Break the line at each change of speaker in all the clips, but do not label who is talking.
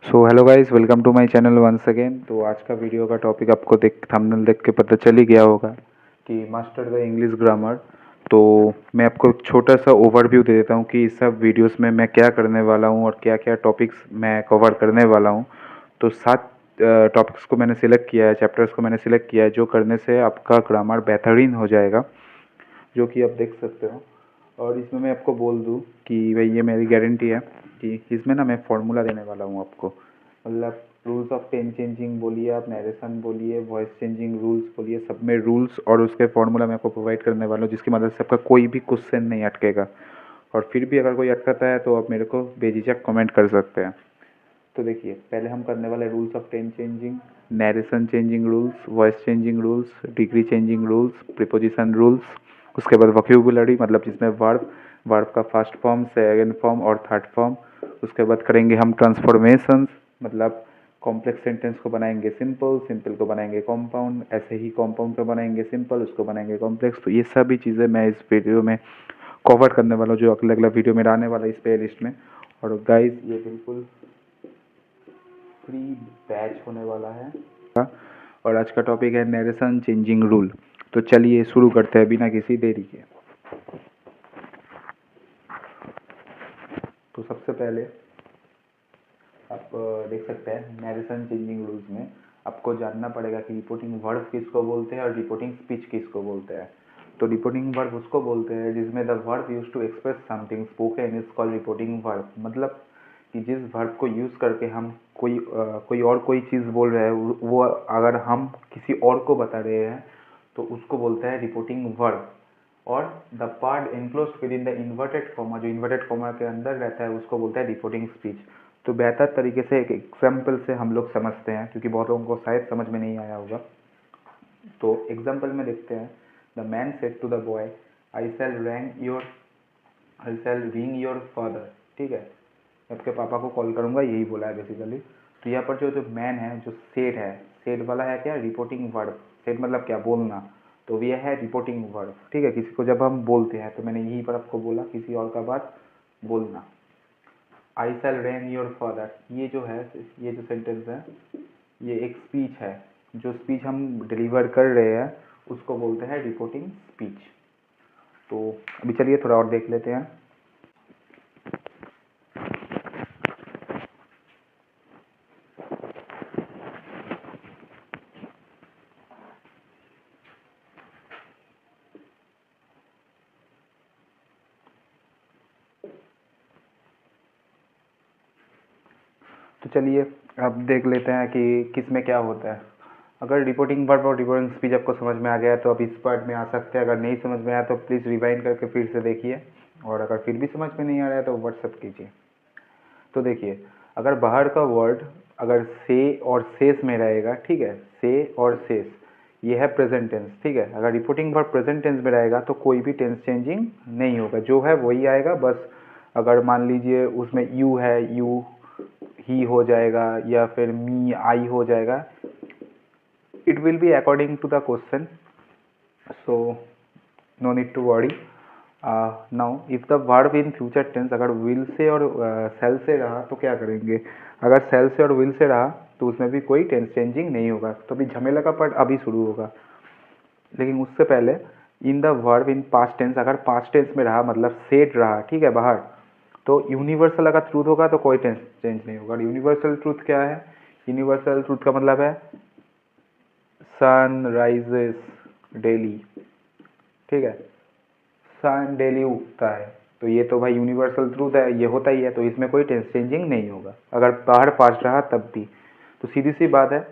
So hello guys, welcome to my channel once again. तो आज का वीडियो का टॉपिक आपको थंबनेल देख के पता चल ही गया होगा कि मास्टर द इंग्लिश ग्रामर। तो मैं आपको एक छोटा सा ओवरव्यू दे देता हूँ कि इस सब वीडियोस में मैं क्या करने वाला हूँ और क्या क्या टॉपिक्स मैं कवर करने वाला हूँ। तो 7 टॉपिक्स को मैंने सिलेक्ट किया है, चैप्टर्स को मैंने सिलेक्ट किया है, जो करने से आपका ग्रामर बेहतरीन हो जाएगा, जो कि आप देख सकते हो। और इसमें मैं आपको बोल दूँ कि भाई ये मेरी गारंटी है कि इसमें ना मैं फॉर्मूला देने वाला हूँ आपको। मतलब रूल्स ऑफ टेन चेंजिंग बोलिए, आप नरेशन बोलिए, वॉइस चेंजिंग रूल्स बोलिए, सब में रूल्स और उसके फॉर्मूला मैं आपको प्रोवाइड करने वाला हूँ, जिसकी मदद से आपका कोई भी क्वेश्चन नहीं अटकेगा। और फिर भी अगर कोई अटकता है तो आप मेरे को बेझिझक कमेंट कर सकते हैं। तो देखिए, पहले हम करने वाले rules of ten changing, narration changing rules, voice changing rules, degree changing rules, preposition rules. उसके बाद वोकैबुलरी, मतलब जिसमें वर्ब, वर्ब का फर्स्ट फॉर्म, सेकंड फॉर्म और थर्ड फॉर्म। उसके बाद करेंगे हम ट्रांसफॉर्मेशंस, मतलब कॉम्प्लेक्स सेंटेंस को बनाएंगे सिंपल, सिंपल को बनाएंगे कॉम्पाउंड, ऐसे ही कॉम्पाउंड को बनाएंगे सिंपल, उसको बनाएंगे कॉम्प्लेक्स। तो ये सभी चीज़ें मैं इस वीडियो में कवर करने वाला हूँ, जो अगला अगला वीडियो में आने वाला है इस प्ले लिस्ट में। और गाइस, ये बिल्कुल फ्री बैच होने वाला है। और आज का टॉपिक है नरेशन चेंजिंग रूल। तो चलिए शुरू करते हैं बिना किसी देरी के। तो सबसे पहले आप देख सकते हैं नरेशन चेंजिंग रूल्स में आपको जानना पड़ेगा कि रिपोर्टिंग वर्ब किसको बोलते हैं और रिपोर्टिंग स्पीच किसको बोलते हैं। तो रिपोर्टिंग वर्ब उसको बोलते हैं जिसमें the verb use to express something spoken is called reporting verb. मतलब कि जिस वर्ब को यूज़ करके हम कोई चीज़ बोल रहे हैं, वो अगर हम किसी और को बता रहे हैं तो उसको बोलते हैं रिपोर्टिंग वर्ब। और the part enclosed with in the inverted comma, जो इन्वर्टेड कॉमा के अंदर रहता है, उसको बोलते हैं रिपोर्टिंग स्पीच। तो बेहतर तरीके से एक एग्जाम्पल से हम लोग समझते हैं, क्योंकि बहुत लोगों को शायद समझ में नहीं आया होगा। तो एग्जाम्पल में देखते हैं, the man said to the boy, I shall rank your I shall ring your father. ठीक है, मैं आपके पापा को कॉल करूंगा, यही बोला है बेसिकली। तो यहाँ पर जो जो मैन है, जो सेड है, सेड वाला है क्या, रिपोर्टिंग वर्ब। सेड मतलब क्या, बोलना। तो यह है रिपोर्टिंग वर्ब। ठीक है, किसी को जब हम बोलते हैं, तो मैंने यहीं पर आपको बोला किसी और का बात बोलना। आई शैल रैंक योर फादर, ये जो है, ये जो सेंटेंस है, ये एक स्पीच है। जो स्पीच हम डिलीवर कर रहे हैं उसको बोलते हैं रिपोर्टिंग स्पीच। तो अभी चलिए थोड़ा और देख लेते हैं। तो चलिए अब देख लेते हैं कि किस में क्या होता है। अगर रिपोर्टिंग वर्ब और रिपोर्टिंग स्पीच आपको समझ में आ गया तो आप इस पार्ट में आ सकते हैं। अगर नहीं समझ में आया तो प्लीज़ रिवाइंड करके फिर से देखिए, और अगर फिर भी समझ में नहीं आ रहा है तो व्हाट्सअप कीजिए। तो देखिए, अगर बाहर का वर्ड अगर से और सेस में रहेगा, ठीक है, से और सेस, ये है प्रेजेंट टेंस। ठीक है, अगर रिपोर्टिंग वर्ब प्रेजेंट टेंस में रहेगा तो कोई भी टेंस चेंजिंग नहीं होगा, जो है वही आएगा। बस अगर मान लीजिए उसमें यू है, यू ही हो जाएगा, या फिर मी आई हो जाएगा। It will be according to the question, so no need to worry. Now if the verb in future tense अगर विल से और सेल से रहा तो क्या करेंगे। अगर सेल से और विल से रहा तो उसमें भी कोई टेंस चेंजिंग नहीं होगा। तो अभी झमेला का पार्ट अभी शुरू होगा, लेकिन उससे पहले in the verb in past tense, अगर पास्ट टेंस में रहा मतलब सेट रहा, ठीक है, बाहर, तो यूनिवर्सल अगर ट्रूथ होगा तो कोई टेंस चेंज नहीं होगा। यूनिवर्सल ट्रूथ क्या है, यूनिवर्सल ट्रूथ का मतलब है सन राइजेस डेली। ठीक है, सन डेली उगता है, तो ये तो भाई यूनिवर्सल ट्रूथ है, ये होता ही है, तो इसमें कोई टेंस चेंजिंग नहीं होगा अगर बाहर पास्ट रहा तब भी। तो सीधी सी बात है,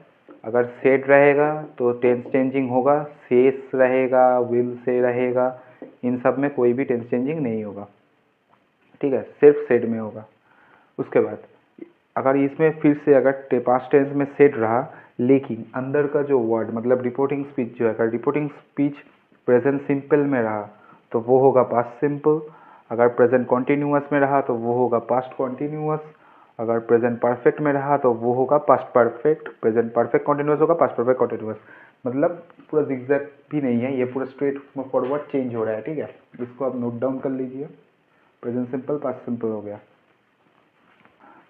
अगर सेट रहेगा तो टेंस चेंजिंग होगा, सेस रहेगा, विल से रहेगा, इन सब में कोई भी टेंस चेंजिंग नहीं होगा। ठीक है, सिर्फ सेट में होगा। उसके बाद अगर इसमें फिर से अगर पास्ट टेंस में सेट रहा, लेकिन अंदर का जो वर्ड मतलब रिपोर्टिंग स्पीच जो है, अगर रिपोर्टिंग स्पीच प्रेजेंट सिंपल में रहा तो वो होगा पास्ट सिंपल। अगर प्रेजेंट कॉन्टिन्यूअस में रहा तो वो होगा पास्ट कॉन्टिन्यूअस। अगर प्रेजेंट परफेक्ट में रहा तो वो होगा past perfect. Present perfect continuous होगा, पास्ट परफेक्ट कॉन्टिन्यूअस। मतलब पूरा जिगजैग भी नहीं है, ये पूरा स्ट्रेट फॉरवर्ड चेंज हो रहा है। ठीक है, इसको आप नोट डाउन कर लीजिए। प्रेजेंट सिंपल, पास्ट सिंपल हो गया।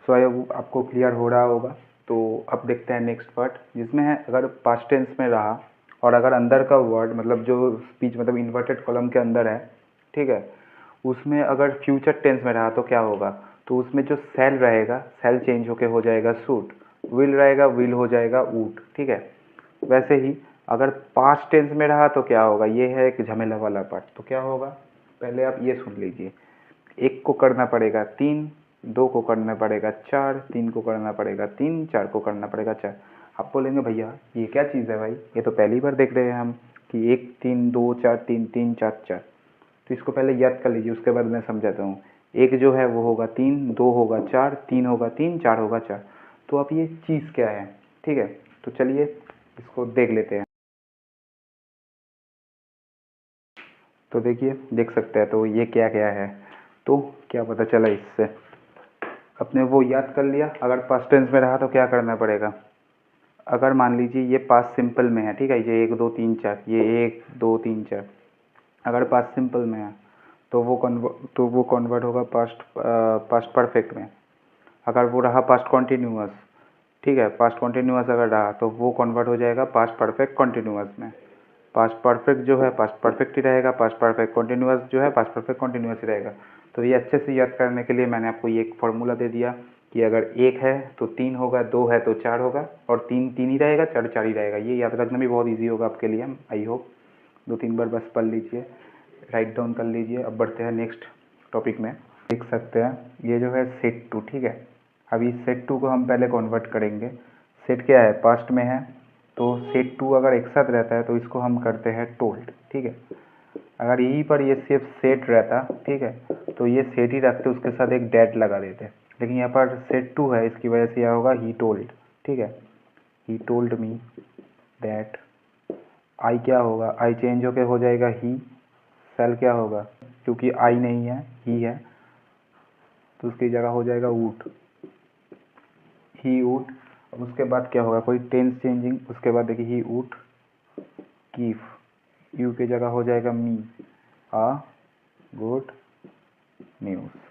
सो आई होप आपको क्लियर हो रहा होगा। तो अब देखते हैं नेक्स्ट पार्ट, जिसमें है अगर पास्ट टेंस में रहा और अगर अंदर का वर्ड मतलब जो स्पीच मतलब इन्वर्टेड कॉलम के अंदर है, ठीक है, उसमें अगर फ्यूचर टेंस में रहा तो क्या होगा। तो उसमें जो सेल रहेगा, सेल चेंज होके हो जाएगा सूट, विल रहेगा, विल हो जाएगा वुड, ठीक है। वैसे ही अगर पास्ट टेंस में रहा तो क्या होगा, ये है एक झमेला वाला पार्ट। तो क्या होगा, पहले आप ये सुन लीजिए। एक को करना पड़ेगा तीन, दो को करना पड़ेगा चार, तीन को करना पड़ेगा तीन, चार को करना पड़ेगा चार। आप बोलेंगे भैया ये क्या चीज़ है भाई, ये तो पहली बार देख रहे हैं हम कि एक तीन दो चार, तीन तीन चार चार। तो इसको पहले याद कर लीजिए, उसके बाद मैं समझाता हूँ। एक जो है वो होगा तीन, दो होगा चार, तीन होगा तीन, चार होगा चार। तो अब ये चीज़ क्या है, ठीक है। तो चलिए इसको देख लेते हैं। तो देखिए, देख सकते हैं तो ये क्या क्या है। तो क्या पता चला इससे, अपने वो याद कर लिया। अगर पास्ट टेंस में रहा तो क्या करना पड़ेगा, अगर मान लीजिए ये पास्ट सिंपल में है, ठीक है, ये एक दो तीन चार, ये एक दो तीन चार, अगर पास्ट सिंपल में है तो वो कन्वर्ट होगा पास्ट परफेक्ट में। अगर वो रहा पास्ट कॉन्टिन्यूअस, ठीक है, पास्ट कॉन्टिन्यूअस अगर रहा तो वो कन्वर्ट हो जाएगा पास्ट परफेक्ट कॉन्टिन्यूअस में। पास्ट परफेक्ट जो है पास्ट परफेक्ट ही रहेगा, पास्ट परफेक्ट कॉन्टिन्यूअस जो है पास्ट परफेक्ट कॉन्टिन्यूअस ही रहेगा। तो ये अच्छे से याद करने के लिए मैंने आपको ये एक फार्मूला दे दिया कि अगर एक है तो तीन होगा, दो है तो चार होगा, और तीन तीन ही रहेगा, चार चार ही रहेगा। ये याद रखना भी बहुत ईजी होगा आपके लिए, आई होप। दो तीन बार बस पढ़ लीजिए, राइट डाउन कर लीजिए। अब बढ़ते हैं नेक्स्ट टॉपिक में। देख सकते हैं ये जो है सेट टू, ठीक है। अभी सेट टू को हम पहले कन्वर्ट करेंगे। सेट क्या है, पास्ट में है, तो सेट टू अगर एक साथ रहता है तो इसको हम करते हैं टोल्ड, ठीक है। अगर यहीं पर ये सिर्फ सेट रहता, ठीक है, तो ये सेट ही रखते, उसके साथ एक डैट लगा देते। लेकिन यहाँ पर सेट टू है, इसकी वजह से यह होगा ही टोल्ड, ठीक है। ही टोल्ड मी दैट, आई क्या होगा, आई चेंज होके हो जाएगा ही। सेल क्या होगा, क्योंकि आई नहीं है ही है, तो उसकी जगह हो जाएगा वुड, ही वुड। अब उसके बाद क्या होगा, कोई टेंस चेंजिंग, उसके बाद देखिए ही वुड कीप, यू की जगह हो जाएगा मी, आ गुड न्यूज़।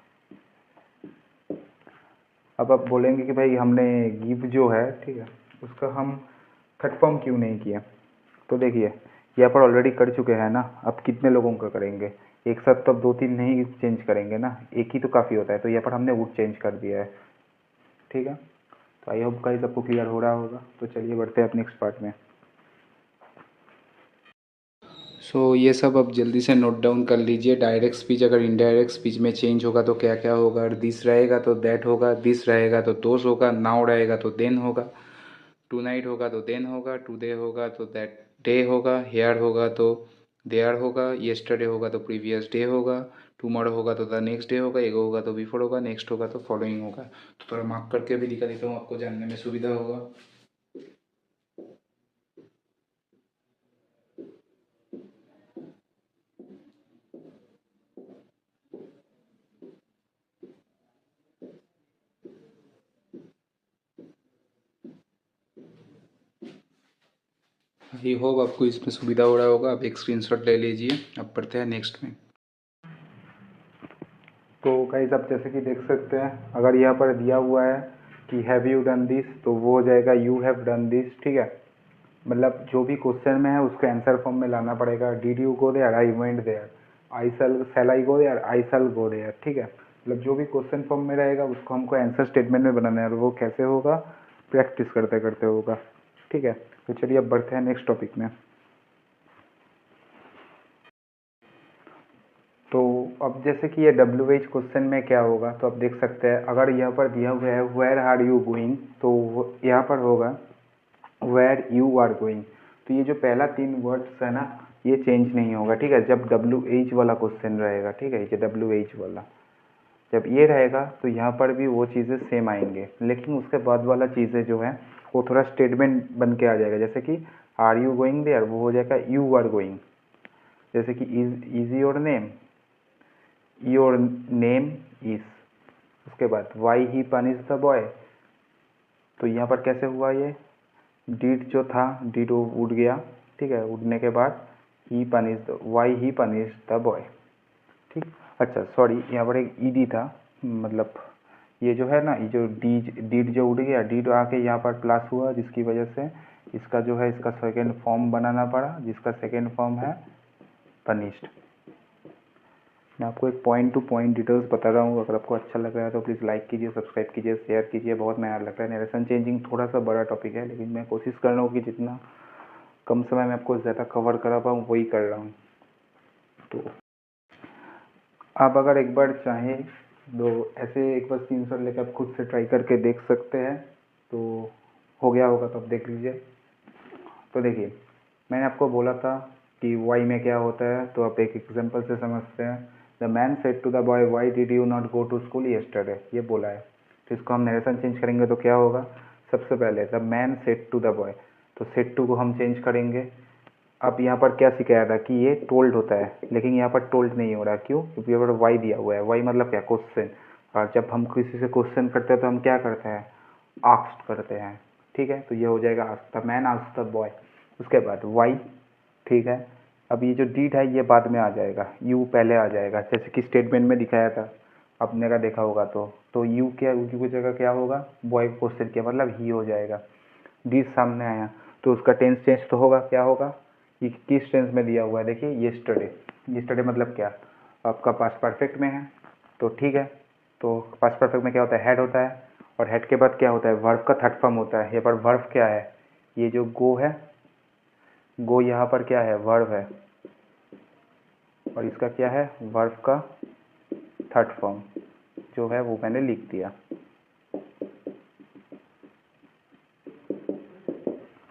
अब आप बोलेंगे कि भाई हमने गिव जो है, ठीक है, उसका हम थर्ड फॉर्म क्यों नहीं किया। तो देखिए यहाँ पर ऑलरेडी कर चुके हैं ना, अब कितने लोगों का करेंगे एक साथ, तो अब दो तीन नहीं चेंज करेंगे ना, एक ही तो काफ़ी होता है। तो यहाँ पर हमने वुड चेंज कर दिया है, ठीक है। तो आई होप गाइस आपको क्लियर हो रहा होगा। तो चलिए बढ़ते हैं अब नेक्स्ट पार्ट में। ये सब अब जल्दी से नोट डाउन कर लीजिए। डायरेक्ट स्पीच अगर इनडायरेक्ट स्पीच में चेंज होगा तो क्या क्या होगा। अगर दिस रहेगा तो दैट होगा, दिस रहेगा तो दोस होगा, नाउ रहेगा तो देन होगा, टू नाइट होगा तो देन होगा, टुडे होगा तो दैट डे होगा, हेयर होगा तो देयर होगा, येस्टरडे होगा तो प्रीवियस डे होगा, टुमारो होगा तो द नेक्स्ट डे होगा, एगो होगा तो बिफोर होगा, नेक्स्ट होगा तो फॉलोइंग होगा। तो थोड़ा मार्क करके भी दिखा देता हूँ, आपको जानने में सुविधा होगा। आई होप आपको इसमें सुविधा हो रहा होगा। आप एक स्क्रीनशॉट ले लीजिए। अब पढ़ते हैं नेक्स्ट में। तो गाइस आप जैसे कि देख सकते हैं, अगर यहाँ पर दिया हुआ है कि हैव यू डन दिस, तो वो हो जाएगा यू हैव डन दिस, ठीक है। मतलब जो भी क्वेश्चन में है उसको आंसर फॉर्म में लाना पड़ेगा। Did you go there, I went there, I shall I go there, I shall go there, ठीक है। मतलब जो भी क्वेश्चन फॉर्म में रहेगा उसको हमको आंसर स्टेटमेंट में बनाना है, और वो कैसे होगा, प्रैक्टिस करते करते होगा, ठीक है। तो चलिए अब बढ़ते हैं नेक्स्ट टॉपिक में। तो अब जैसे कि ये WH क्वेश्चन में क्या होगा, तो आप देख सकते हैं अगर यहाँ पर दिया हुआ है वेयर आर यू गोइंग, तो यहाँ पर होगा वेयर यू आर गोइंग। तो ये जो पहला तीन वर्ड्स है ना, ये चेंज नहीं होगा, ठीक है, जब WH वाला क्वेश्चन रहेगा, ठीक है, ये WH वाला जब ये रहेगा तो यहाँ पर भी वो चीज़ें सेम आएंगे, लेकिन उसके बाद वाला चीज़ें जो है वो थोड़ा स्टेटमेंट बन के आ जाएगा। जैसे कि आर यू गोइंग देयर, वो हो जाएगा यू आर गोइंग। जैसे कि इज योर नेम इज, उसके बाद why he punish the boy, तो यहाँ पर कैसे हुआ, ये डिड जो था, डिड वो उड़ गया, ठीक है, उड़ने के बाद ही punish the, why he punish the boy, ठीक। अच्छा सॉरी, यहाँ पर एक ईडी था, मतलब ये जो है ना, ये जो डीड जो उड़ गया, डीड आके यहाँ पर प्लस हुआ, जिसकी वजह से इसका जो है इसका सेकेंड फॉर्म बनाना पड़ा, जिसका सेकेंड फॉर्म है पनिश्ड। मैं आपको एक पॉइंट टू पॉइंट डिटेल्स बता रहा हूँ। अगर आपको अच्छा लग रहा है तो प्लीज़ लाइक कीजिए, सब्सक्राइब कीजिए, शेयर कीजिए। बहुत नया लगता है। नरेशन चेंजिंग थोड़ा सा बड़ा टॉपिक है, लेकिन मैं कोशिश कर रहा हूँ कि जितना कम समय में आपको ज़्यादा कवर करा पाऊँ वही कर रहा हूँ। तो आप अगर एक बार चाहें तो ऐसे एक बार स्क्रीनशॉट लेकर आप खुद से ट्राई करके देख सकते हैं। तो हो गया होगा तो आप देख लीजिए। तो देखिए, मैंने आपको बोला था कि वाई में क्या होता है, तो आप एक एग्जांपल से समझते हैं। The man said to the boy why did you not go to school yesterday, ये बोला है। तो इसको हम नरेशन चेंज करेंगे तो क्या होगा, सबसे पहले the man said to the boy, तो सेड टू को हम चेंज करेंगे। अब यहाँ पर क्या सिखाया था कि ये टोल्ड होता है, लेकिन यहाँ पर टोल्ड नहीं हो रहा। क्यों? क्योंकि यहाँ पर वाई दिया हुआ है। वाई मतलब क्या, क्वेश्चन। और जब हम किसी से क्वेश्चन करते हैं तो हम क्या करते हैं, आस्क्ड करते हैं। ठीक है, तो ये हो जाएगा asked, the man asked the boy. उसके बाद वाई, ठीक है। अब ये जो डीड है ये बाद में आ जाएगा, यू पहले आ जाएगा, जैसे कि स्टेटमेंट में दिखाया था, आपने का देखा होगा। तो यू क्या, यू की जगह क्या होगा, बॉय क्वेश्चन किया मतलब ही हो जाएगा। डीड सामने आया तो उसका टेंस चेंज तो होगा, क्या होगा, ये किस टेंस में दिया हुआ है, देखिए येस्टरडे। येस्टरडे मतलब क्या, आपका पास्ट परफेक्ट में है, तो ठीक है। तो पास्ट परफेक्ट में क्या होता है, हेड होता है, और हेड के बाद क्या होता है, वर्ब का थर्ड फॉर्म होता है। यहाँ पर वर्ब क्या है, ये जो गो है, गो यहाँ पर क्या है, वर्ब है, और इसका क्या है, वर्ब का थर्ड फॉर्म जो है वो मैंने लिख दिया।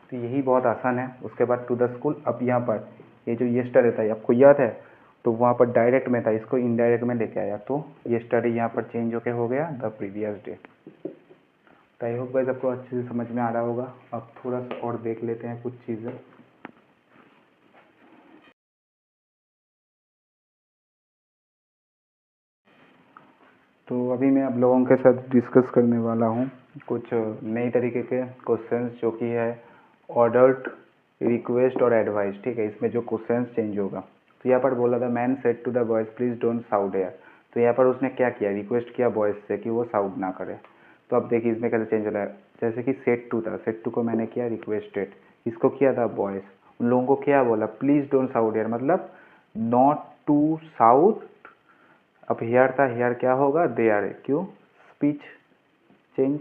तो यही बहुत आसान है। उसके बाद टू द स्कूल, अब यहाँ पर ये जो येस्टरडे था आपको याद है, तो वहाँ पर डायरेक्ट में था, इसको इनडायरेक्ट में लेके आया, तो येस्टरडे यहाँ पर चेंज होके हो गया द प्रीवियस डे। तो आई होप गाइस आपको अच्छे से समझ में आ रहा होगा। अब थोड़ा सा और देख लेते हैं कुछ चीज़ें। तो अभी मैं आप लोगों के साथ डिस्कस करने वाला हूँ कुछ नई तरीके के क्वेश्चंस, जो कि है ऑर्डर्ड, रिक्वेस्ट और एडवाइस। ठीक है, इसमें जो क्वेश्चंस चेंज होगा। तो यहाँ पर बोला था man said to the boys please don't shout here. तो यहाँ पर उसने क्या किया, रिक्वेस्ट किया बॉयज से कि वो साउट ना करे। तो अब देखिए इसमें कैसे चेंज हो रहा है। जैसे कि सेड टू था, सेड टू को मैंने किया रिक्वेस्टेड, इसको किया था बॉयज। उन लोगों को क्या बोला, प्लीज डोंट साउट एयर, मतलब नॉट टू साउट। अब हेयर था, हेयर क्या होगा, दे आर। क्यों, स्पीच चेंज,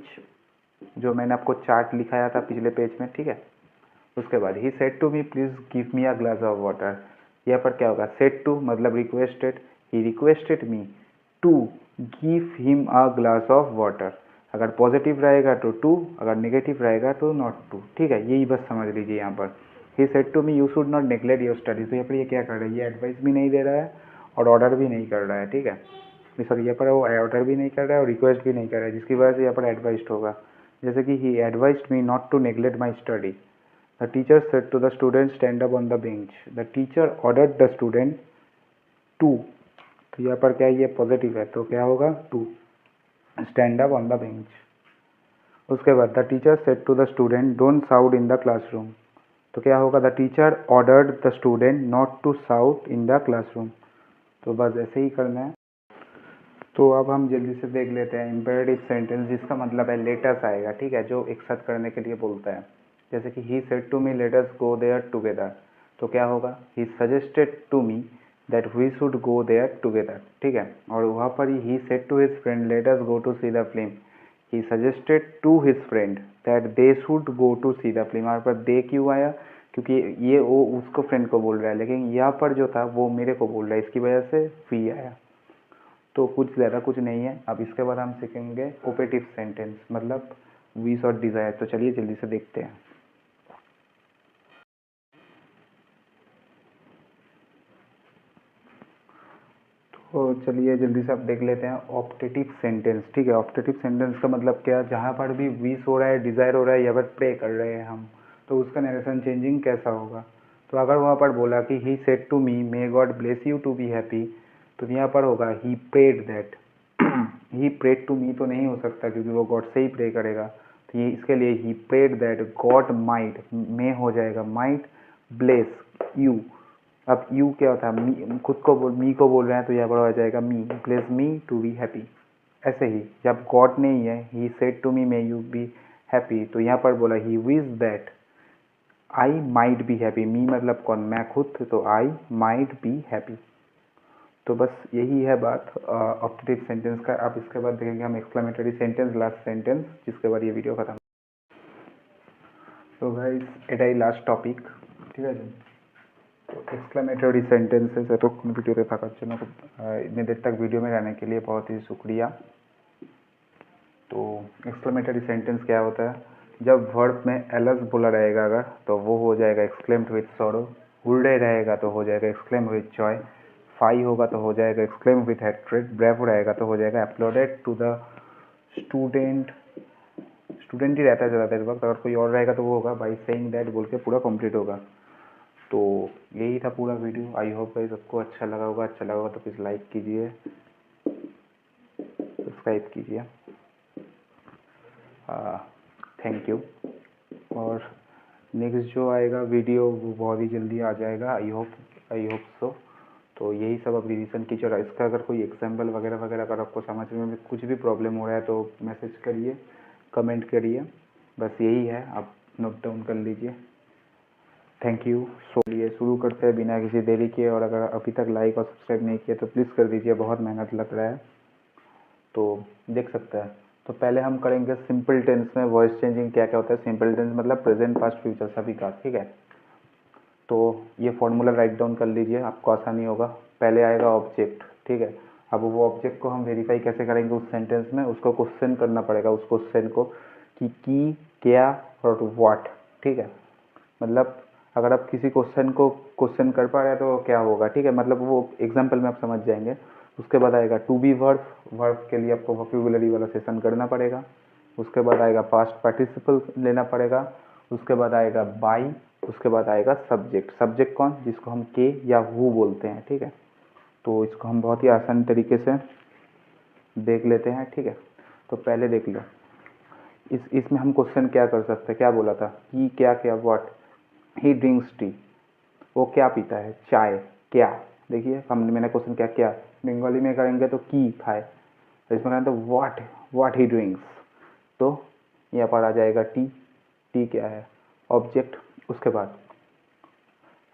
जो मैंने आपको चार्ट लिखाया था पिछले पेज में। ठीक है, उसके बाद ही said to me please give me a glass of water. यहाँ पर क्या होगा, सेड टू मतलब requested, he requested me to give him a glass of water. अगर पॉजिटिव रहेगा तो टू, अगर नेगेटिव रहेगा तो नॉट टू। ठीक है, यही बस समझ लीजिए। यहाँ पर he said to me you should not neglect your studies. तो यहाँ पर ये क्या कर रहा है, ये एडवाइस भी नहीं दे रहा है और ऑर्डर भी नहीं कर रहा है। ठीक है, सॉरी, यहाँ पर वो ऑर्डर भी नहीं कर रहा है और रिक्वेस्ट भी नहीं कर रहा है, जिसकी वजह से यहाँ पर एडवाइस्ड होगा। जैसे कि he advised me not to neglect my study. The teacher said to the student stand up on the bench. The teacher ordered the student to, तो यहाँ पर क्या है, ये पॉजिटिव है, तो क्या होगा, to stand up on the bench. उसके बाद the teacher said to the student don't shout in the classroom. तो क्या होगा, the teacher ordered the student not to shout in the classroom. तो बस ऐसे ही करना है। तो अब हम जल्दी से देख लेते हैं इम्पेरेटिव सेंटेंस, जिसका मतलब है लेटस आएगा। ठीक है, जो एक साथ करने के लिए बोलता है। जैसे कि he said to me let us go there together. तो क्या होगा, he suggested to me that we should go there together. ठीक है, और वहाँ पर he said to his friend let us go to see the film. He suggested to his friend that they should go to see the film. यहाँ पर दे क्यों आया, क्योंकि ये वो उसको फ्रेंड को बोल रहा है, लेकिन यहाँ पर जो था वो मेरे को बोल रहा है, इसकी वजह से वी आया। तो कुछ ज़्यादा कुछ नहीं है। अब इसके बाद हम सीखेंगे ओपेटिव सेंटेंस, मतलब विश और डिज़ायर। तो चलिए जल्दी से देखते हैं। तो चलिए जल्दी से आप देख लेते हैं ऑप्टेटिव सेंटेंस। ठीक है, ऑप्टेटिव सेंटेंस का मतलब क्या, जहाँ पर भी विश हो रहा है, डिज़ायर हो रहा है, या फिर प्रे कर रहे हैं हम, तो उसका नरेशन चेंजिंग कैसा होगा। तो अगर वहाँ पर बोला कि he said to me may God bless you to be happy, तो यहाँ पर होगा he prayed that. He prayed to me तो नहीं हो सकता, क्योंकि वो गॉड से ही प्रे करेगा। तो ये इसके लिए he prayed that God might, में हो जाएगा माइट ब्लेस यू। अब यू क्या होता है, मी, खुद को बोल, मी को बोल रहे हैं, तो यहाँ पर हो जाएगा me, bless me to be happy. ऐसे ही जब गॉड नहीं है, he said to me may you be happy, तो यहाँ पर बोला he wish that I might be happy, me मतलब कौन, मैं खुद, तो आई माइट बी हैप्पी। तो बस यही है बात ऑप्टेटिव सेंटेंस का। अब इसके बाद देखेंगे हम एक्सक्लेमेटरी सेंटेंस, लास्ट सेंटेंस, जिसके बाद ये वीडियो खत्म। तो गाइस एटाई लास्ट टॉपिक, ठीक है जी। तो एक्सक्लेमेटरी सेंटेंसेस है, तो वीडियो देखा करना, इतनी देर तक वीडियो में रहने के लिए बहुत ही शुक्रिया। तो एक्सक्लेमेटरी सेंटेंस क्या होता है, जब वर्ब में एलस बोला रहेगा अगर, तो वो हो जाएगा एक्सक्लेम्ड विथ सॉरो, वुल्डे रहेगा तो हो जाएगा एक्सक्लेम विथ जॉय, फाई होगा तो हो जाएगा एक्सक्लेम विथ हैट्रेड, ब्रेव रहेगा तो हो जाएगा uploaded to the student, student ही रहता है ज़्यादातर वक्त, अगर कोई और रहेगा तो वो होगा बाई सेइंग दैट बोल के पूरा कंप्लीट होगा। तो यही था पूरा वीडियो। आई होप भाई सबको अच्छा लगा होगा, अच्छा लगा होगा तो प्लीज़ लाइक कीजिए, सब्सक्राइब कीजिए, थैंक यू। और नेक्स्ट जो आएगा वीडियो वो बहुत ही जल्दी आ जाएगा, आई होप सो। तो यही सब अब रिवीजन कीजिए, और इसका अगर कोई एग्जाम्पल वगैरह वगैरह अगर आपको समझ में कुछ भी प्रॉब्लम हो रहा है तो मैसेज करिए, कमेंट करिए, बस यही है, आप नोट डाउन कर लीजिए। Thank you. सो लिए शुरू करते हैं बिना किसी देरी के, और अगर अभी तक लाइक और सब्सक्राइब नहीं किया तो प्लीज़ कर दीजिए, बहुत मेहनत लग रहा है। तो देख सकते हैं, तो पहले हम करेंगे सिंपल टेंस में वॉइस चेंजिंग क्या क्या होता है। सिंपल टेंस मतलब प्रेजेंट पास्ट फ्यूचर सभी का, ठीक है। तो ये फॉर्मूला राइट डाउन कर लीजिए, आपको आसानी होगा। पहले आएगा ऑब्जेक्ट, ठीक है। अब वो ऑब्जेक्ट को हम वेरीफाई कैसे करेंगे उस सेंटेंस में, उसको क्वेश्चन करना पड़ेगा उस क्वेश्चन को कि क्या और व्हाट, ठीक है। मतलब अगर आप किसी क्वेश्चन को क्वेश्चन कर पा रहे हैं तो क्या होगा, ठीक है, मतलब वो एग्जाम्पल में आप समझ जाएंगे। उसके बाद आएगा टू बी वर्ब, वर्ब के लिए आपको वोकैबुलरी वाला सेशन करना पड़ेगा। उसके बाद आएगा पास्ट पार्टिसिपल लेना पड़ेगा। उसके बाद आएगा बाई। उसके बाद आएगा सब्जेक्ट, सब्जेक्ट कौन, जिसको हम के या हु बोलते हैं, ठीक है। तो इसको हम बहुत ही आसान तरीके से देख लेते हैं, ठीक है। तो पहले देख लो, इसमें हम क्वेश्चन क्या कर सकते हैं, क्या बोला था कि क्या क्या व्हाट, ही ड्रिंक्स टी, वो क्या पीता है, चाय, क्या, देखिए हमने मैंने क्वेश्चन क्या क्या बंगाली में करेंगे तो की खाए, तो इसमें करेंगे तो व्हाट ही ड्रिंक्स, तो यहाँ पर आ जाएगा टी, टी क्या है ऑब्जेक्ट। उसके बाद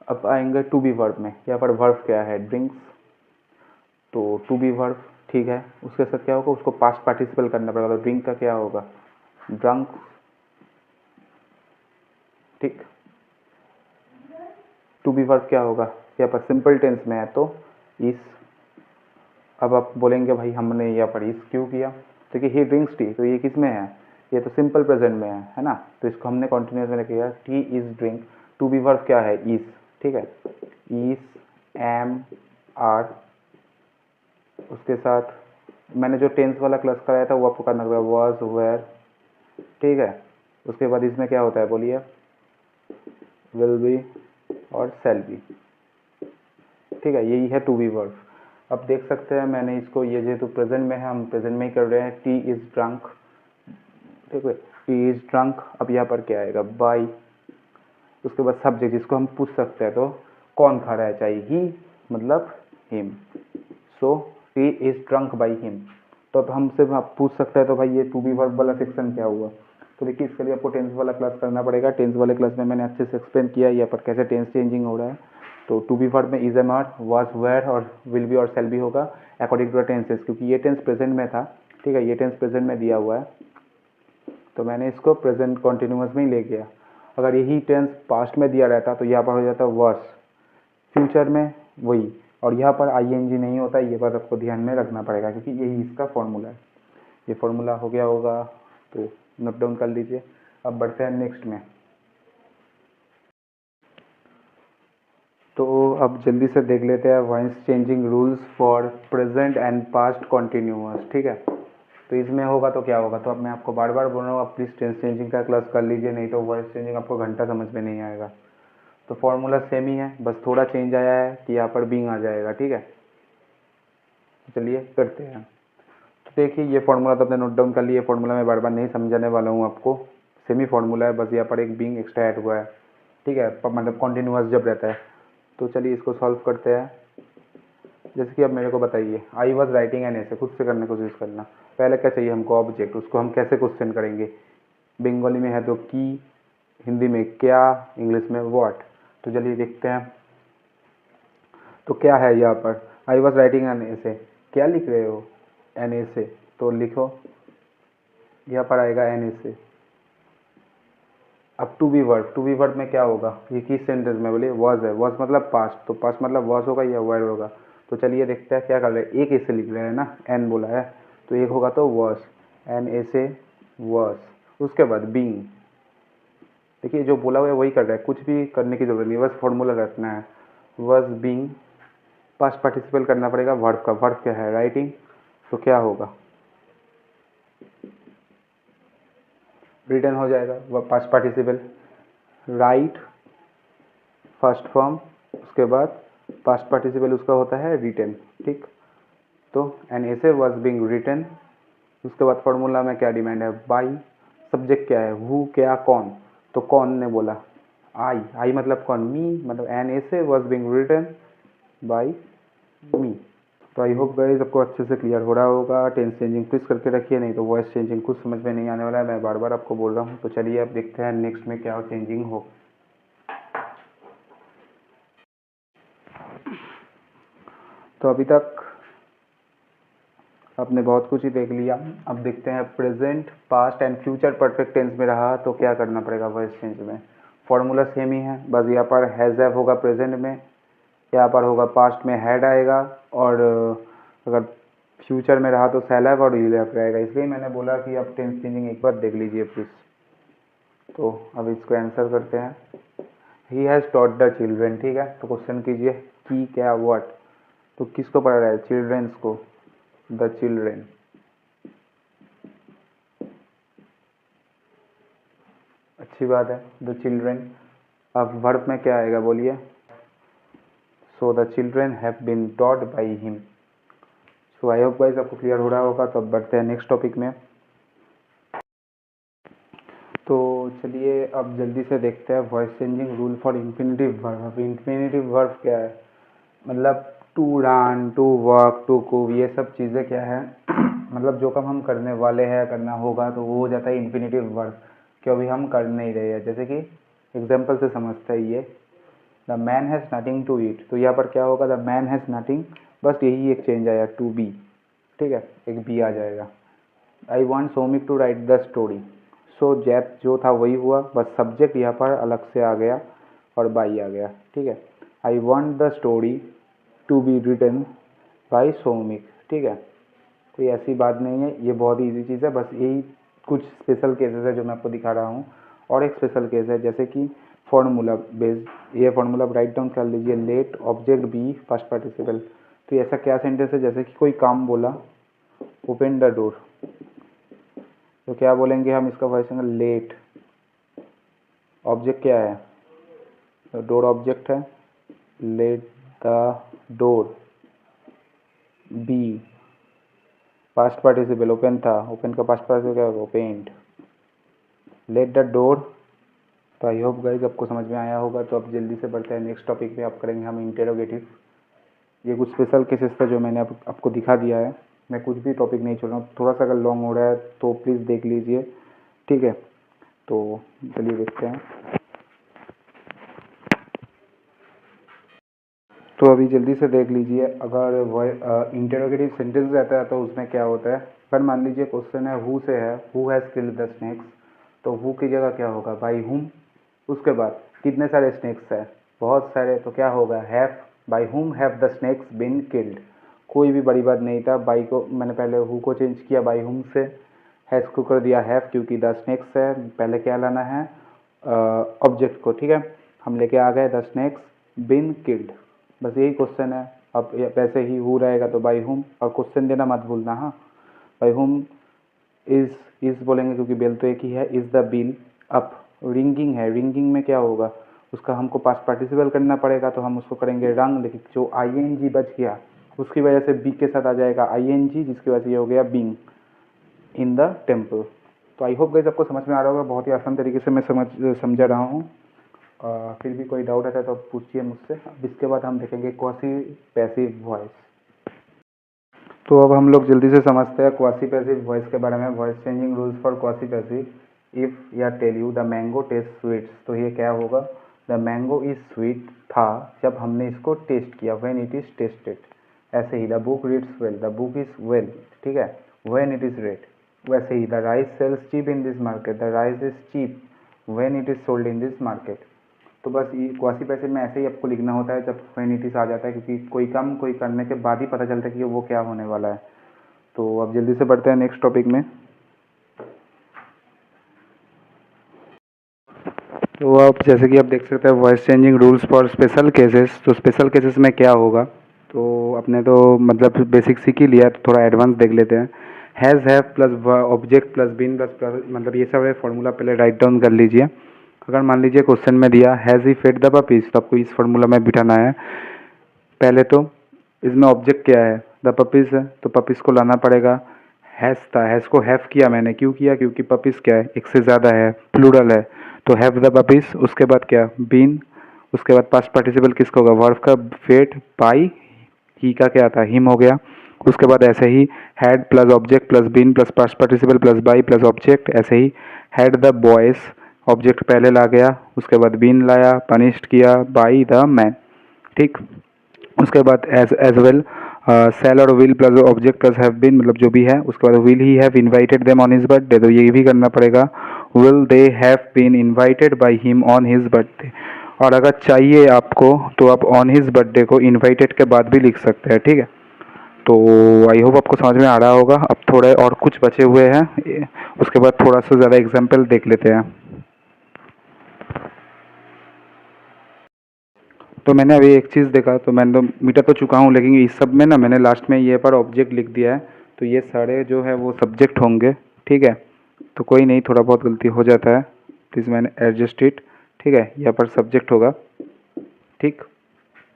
अब आएंगे टू बी वर्ब में, यहाँ पर वर्ब क्या है ड्रिंक्स, तो टू बी वर्ब, ठीक है। उसके साथ क्या होगा, उसको पास्ट पार्टिसिपल करना पड़ेगा, तो ड्रिंक का क्या होगा ड्रंक, ठीक। टू बी वर्ब क्या होगा, यहाँ पर सिंपल टेंस में है तो इस। अब आप बोलेंगे भाई हमने यहाँ पर इस क्यों किया, देखिए ही ड्रिंक्स टी, तो ये किस में है, ये तो सिंपल प्रेजेंट में है ना, तो इसको हमने कॉन्टिन्यूस में किया, tea is drink. To be verb क्या है इज, ठीक है, इज, एम, आर। उसके साथ मैंने जो टेंस वाला क्लास कराया था वो आपको करना पड़ेगा, वॉज, वेयर, ठीक है। उसके बाद इसमें क्या होता है बोलिए, विल बी और शैल बी, ठीक है, यही है टू बी वर्ब। अब देख सकते हैं मैंने इसको, ये जेहेतु प्रेजेंट में है हम प्रेजेंट में ही कर रहे हैं, टी इज ड्रंक, ठीक है, टी इज ड्रंक। अब यहाँ पर क्या आएगा बाई। उसके बाद सब्जेक्ट जिसको हम पूछ सकते हैं, तो कौन खा रहा है चाय, ही मतलब him, so he is drunk by him. तो अब हमसे आप पूछ सकते हैं तो भाई ये टू बी वर्ब वाला सेक्शन क्या हुआ, तो देखिए इसके लिए आपको टेंस वाला क्लास करना पड़ेगा। टेंस वाले क्लास में मैंने अच्छे से एक्सप्लेन किया यहाँ पर कैसे टेंस चेंजिंग हो रहा है। तो टू बी वर्ब में is, am, are, was, were और विल बी और शैल बी होगा अकॉर्डिंग टू द टेंसेस, क्योंकि ये टेंस प्रेजेंट में था, ठीक है, ये टेंस प्रेजेंट में दिया हुआ है, तो मैंने इसको प्रेजेंट कॉन्टिन्यूस में ही ले गया। अगर यही टेंस पास्ट में दिया रहता तो यहाँ पर हो जाता वर्स, फ्यूचर में वही, और यहाँ पर आईएनजी नहीं होता, ये बात आपको ध्यान में रखना पड़ेगा क्योंकि यही इसका फॉर्मूला है। ये फॉर्मूला हो गया होगा तो नोट डाउन कर लीजिए। अब बढ़ते हैं नेक्स्ट में। तो अब जल्दी से देख लेते हैं voice changing rules for present and past continuous, ठीक है। तो इसमें होगा तो क्या होगा, तो अब मैं आपको बार बार बोल रहा हूँ आप प्लीज़ टेंस चेंजिंग का क्लास कर लीजिए, नहीं तो वॉइस चेंजिंग आपको घंटा समझ में नहीं आएगा। तो फॉर्मूला सेम ही है, बस थोड़ा चेंज आया है कि यहाँ पर बीइंग आ जाएगा, ठीक है। चलिए करते हैं। तो देखिए ये फॉर्मूला तो आपने नोट डाउन कर लिया, फॉर्मूला मैं बार बार नहीं समझाने वाला हूँ आपको, सेमी फॉर्मूला है, बस यहाँ पर एक बीइंग एक्स्ट्रा ऐड हुआ है, ठीक है, मतलब कॉन्टिन्यूअस जब रहता है। तो चलिए इसको सॉल्व करते हैं। जैसे कि अब मेरे को बताइए, आई वॉज राइटिंग एन ऐसे खुद से करने की कोशिश करना। पहले क्या चाहिए हमको, ऑब्जेक्ट। उसको हम कैसे क्वेश्चन करेंगे, बंगाली में है तो की, हिंदी में क्या, इंग्लिश में व्हाट। तो चलिए देखते हैं। तो क्या है यहाँ पर, I was writing an essay, क्या लिख रहे हो, एन एसे। तो लिखो, यहाँ पर आएगा एन एसे। अब to be verb, to be verb में क्या होगा, ये किस सेंटेंस में, बोलिए वॉज है, वॉज मतलब पास्ट, तो पास्ट मतलब वॉज होगा या वर्ड होगा। तो चलिए देखते हैं क्या कर रहे हैं, एक ऐसे लिख रहे हैं ना, एन बोला है तो एक होगा तो वॉज, एन ऐसे वॉज। उसके बाद बीइंग, देखिए जो बोला हुआ है वही कर रहा है, कुछ भी करने की जरूरत नहीं, बस फॉर्मूला रखना है। वॉज बीइंग, पास्ट पार्टिसिपल करना पड़ेगा वर्ब का, वर्ब क्या है, राइटिंग। तो क्या होगा, रिटर्न हो जाएगा past participle, right first form, उसके बाद पास्ट पार्टिसिपल उसका होता है रिटन, ठीक। तो एन ऐसे वॉज बीइंग रिटन, उसके बाद फॉर्मूला में क्या डिमांड है, बाई, सब्जेक्ट क्या है, हु, क्या, कौन। तो कौन ने बोला, आई, आई मतलब कौन, मी, मतलब एन ऐसे वॉज बीइंग रिटन बाई मी। तो आई होप गाइस आपको अच्छे से क्लियर हो रहा होगा। टेंस चेंजिंग प्लीज करके रखिए, नहीं तो वॉइस चेंजिंग कुछ समझ में नहीं आने वाला है, मैं बार बार आपको बोल रहा हूँ। तो चलिए अब देखते हैं नेक्स्ट में क्या चेंजिंग हो। तो अभी तक आपने बहुत कुछ ही देख लिया, अब देखते हैं present, past and future perfect tense में रहा तो क्या करना पड़ेगा वॉइस चेंज में। फॉर्मूला सेम ही है, बस यहाँ पर हैज़ हैव होगा प्रेजेंट में, यहाँ पर होगा पास्ट में हैड आएगा, और अगर फ्यूचर में रहा तो शैल हैव और विल हैव रहेगा। इसलिए मैंने बोला कि आप टेंस चेंजिंग एक बार देख लीजिए प्लीज़। तो अब इसको आंसर करते हैं। He has taught the children, ठीक है। तो क्वेश्चन कीजिए की, क्या, व्हाट। तो किसको पढ़ा रहा है, चिल्ड्रेंस को, द चिल्ड्रेन। अच्छी बात है, द चिल्ड्रेन। अब वर्ब में क्या आएगा बोलिए, so the children have been taught by him. So I hope guys आपको क्लियर हो रहा होगा। तो अब बढ़ते हैं नेक्स्ट टॉपिक में। तो चलिए अब जल्दी से देखते हैं voice changing rule for infinitive verb. अब इंफिनिटिव वर्ब क्या है, मतलब to run, to work, to cook, ये सब चीज़ें क्या है मतलब जो काम हम करने वाले हैं, करना होगा, तो वो हो जाता है इंफिनिटिव वर्ब, क्यों अभी हम कर नहीं रहे हैं। जैसे कि एग्जाम्पल से समझते हैं, ये the man has nothing to eat, तो यहाँ पर क्या होगा, द मैन हैज़ नथिंग, बस यही एक चेंज आया, टू बी, ठीक है, एक बी आ जाएगा। I want Saumik to write the story, so जैप जो था वही हुआ, बस सब्जेक्ट यहाँ पर अलग से आ गया और बाई आ गया, ठीक है। I want the story to be written by Saumik, ठीक है। कोई ऐसी बात नहीं है, ये बहुत ही ईजी चीज़ है, बस यही कुछ स्पेशल केसेस है जो मैं आपको दिखा रहा हूँ। और एक स्पेशल केस है, जैसे कि फॉर्मूला बेस्ड, ये फॉर्मूला राइट डाउन कर लीजिए, let object be first participle. तो ऐसा क्या सेंटेंस है, जैसे कि कोई काम बोला, ओपन द डोर, तो क्या बोलेंगे हम इसका वॉइस एंगल, लेट, ऑब्जेक्ट क्या है, तो डोर ऑब्जेक्ट है, let the door be past participle, open था, ओपन का पास्ट पार्टिसिपल क्या होगा, ओपेंड, लेट द डोर। तो आई होप गाइज आपको समझ में आया होगा। तो अब जल्दी से बढ़ते हैं नेक्स्ट टॉपिक पे, आप करेंगे हम इंटेरोगेटिव। ये कुछ स्पेशल केसेस था जो मैंने आपको दिखा दिया है, मैं कुछ भी टॉपिक नहीं छोड़ रहा हूँ। थोड़ा सा अगर लॉन्ग हो रहा है तो प्लीज़ देख लीजिए, ठीक है। तो चलिए देखते हैं। तो अभी जल्दी से देख लीजिए, अगर वह इंटेरोगेटिव सेंटेंस रहता है तो उसमें क्या होता है, पर मान लीजिए क्वेश्चन है हु से है, who has killed the snakes, तो हु की जगह क्या होगा, बाई हुम। उसके बाद कितने सारे स्नेक्स है, बहुत सारे, तो क्या होगा, have, by whom have the snakes been killed. कोई भी बड़ी बात नहीं था, बाई को मैंने पहले हु को चेंज किया बाई हुम से, हैज़ को कर दिया हैव, क्योंकि द स्नेक्स है, पहले क्या लाना है, ऑब्जेक्ट को, ठीक है। हम लेके आ गए द स्नेक्स बीन किल्ड, बस यही क्वेश्चन है। अब वैसे ही हु रहेगा तो बाई हुम, और क्वेश्चन देना मत भूलना, हाँ। बाई हुम इज बोलेंगे क्योंकि बेल तो एक ही है, is the bill up. Ringing है, रिंगिंग में क्या होगा, उसका हमको पास्ट पार्टिसिपल करना पड़ेगा, तो हम उसको करेंगे रंग, लेकिन जो आई एन जी बच गया उसकी वजह से बी के साथ आ जाएगा आई एन जी, जिसकी वजह से ये हो गया बींग इन द टेम्पल। तो आई होप गाइस आपको समझ में आ रहा होगा, बहुत ही आसान तरीके से मैं समझा रहा हूँ। फिर भी कोई डाउट आता है तो पूछिए मुझसे। अब इसके बाद हम देखेंगे क्वासी पैसिव वॉइस। तो अब हम लोग जल्दी से समझते हैं क्वासी पैसिव वॉइस के बारे में। Voice changing rules for quasi passive. If ya tell you the mango taste sweets, तो ये क्या होगा, द मैंगो इज स्वीट था जब हमने इसको टेस्ट किया, व्हेन इट इज़ टेस्टेड। ऐसे ही the book reads well, the book is well, ठीक है, व्हेन इट इज़ रेड। वैसे ही the rice sells cheap in this market, the rice is cheap when it is sold in this market. तो बस ये quasi passive में ऐसे ही आपको लिखना होता है जब व्हेन इट इज़ आ जाता है, क्योंकि कोई काम कोई करने के बाद ही पता चलता है कि वो क्या होने वाला है। तो अब जल्दी से बढ़ते हैं नेक्स्ट टॉपिक में। तो आप जैसे कि आप देख सकते हैं voice changing rules for special cases. तो स्पेशल केसेस में क्या होगा, तो अपने तो मतलब बेसिक सीख ही लिया, तो थोड़ा एडवांस देख लेते हैं। Has, have plus object plus been plus मतलब ये सब है फॉर्मूला, पहले राइट डाउन कर लीजिए। अगर मान लीजिए क्वेश्चन में दिया has he fed the puppies, तो आपको इस फॉर्मूला में बिठाना है। पहले तो इसमें ऑब्जेक्ट क्या है, द पपीज़ है, तो पपीज़ को लाना पड़ेगा। हैज़ था, हैज़ को हैव किया मैंने, क्यों किया, क्योंकि पपीज़ क्या है, एक से ज़्यादा है, प्लूरल है, तो हैव द पपीज़। उसके बाद क्या, बीन। उसके बाद पास्ट पार्टिसिपल किसका होगा, वर्ब का फेड बाई, ही का क्या था, हिम हो गया। उसके बाद ऐसे ही had plus object plus been plus past participle plus by plus object, ऐसे ही हैड द बॉयज, ऑब्जेक्ट पहले ला गया, उसके बाद बीन लाया, पनिश्ड किया बाई द मैन, ठीक। उसके बाद एज वेल सेल और will plus object plus have been, मतलब जो भी है। उसके बाद will he have invited them on his birthday, तो ये भी करना पड़ेगा, will they have been invited by him on his birthday. और अगर चाहिए आपको तो आप ऑन हिज बर्थडे को इनवाइटेड के बाद भी लिख सकते हैं, ठीक है। तो आई होप आपको समझ में आ रहा होगा। अब थोड़े और कुछ बचे हुए हैं, उसके बाद थोड़ा सा ज़्यादा एग्जाम्पल देख लेते हैं। तो मैंने अभी एक चीज़ देखा, तो मैंने तो मिटा तो चुका हूँ, लेकिन इस सब में ना मैंने लास्ट में ये पर ऑब्जेक्ट लिख दिया है, तो ये सारे जो है वो सब्जेक्ट होंगे, ठीक है। तो कोई नहीं, थोड़ा बहुत गलती हो जाता है, प्लीज़ मैंने एडजस्ट इट, ठीक है। यहाँ पर सब्जेक्ट होगा, ठीक,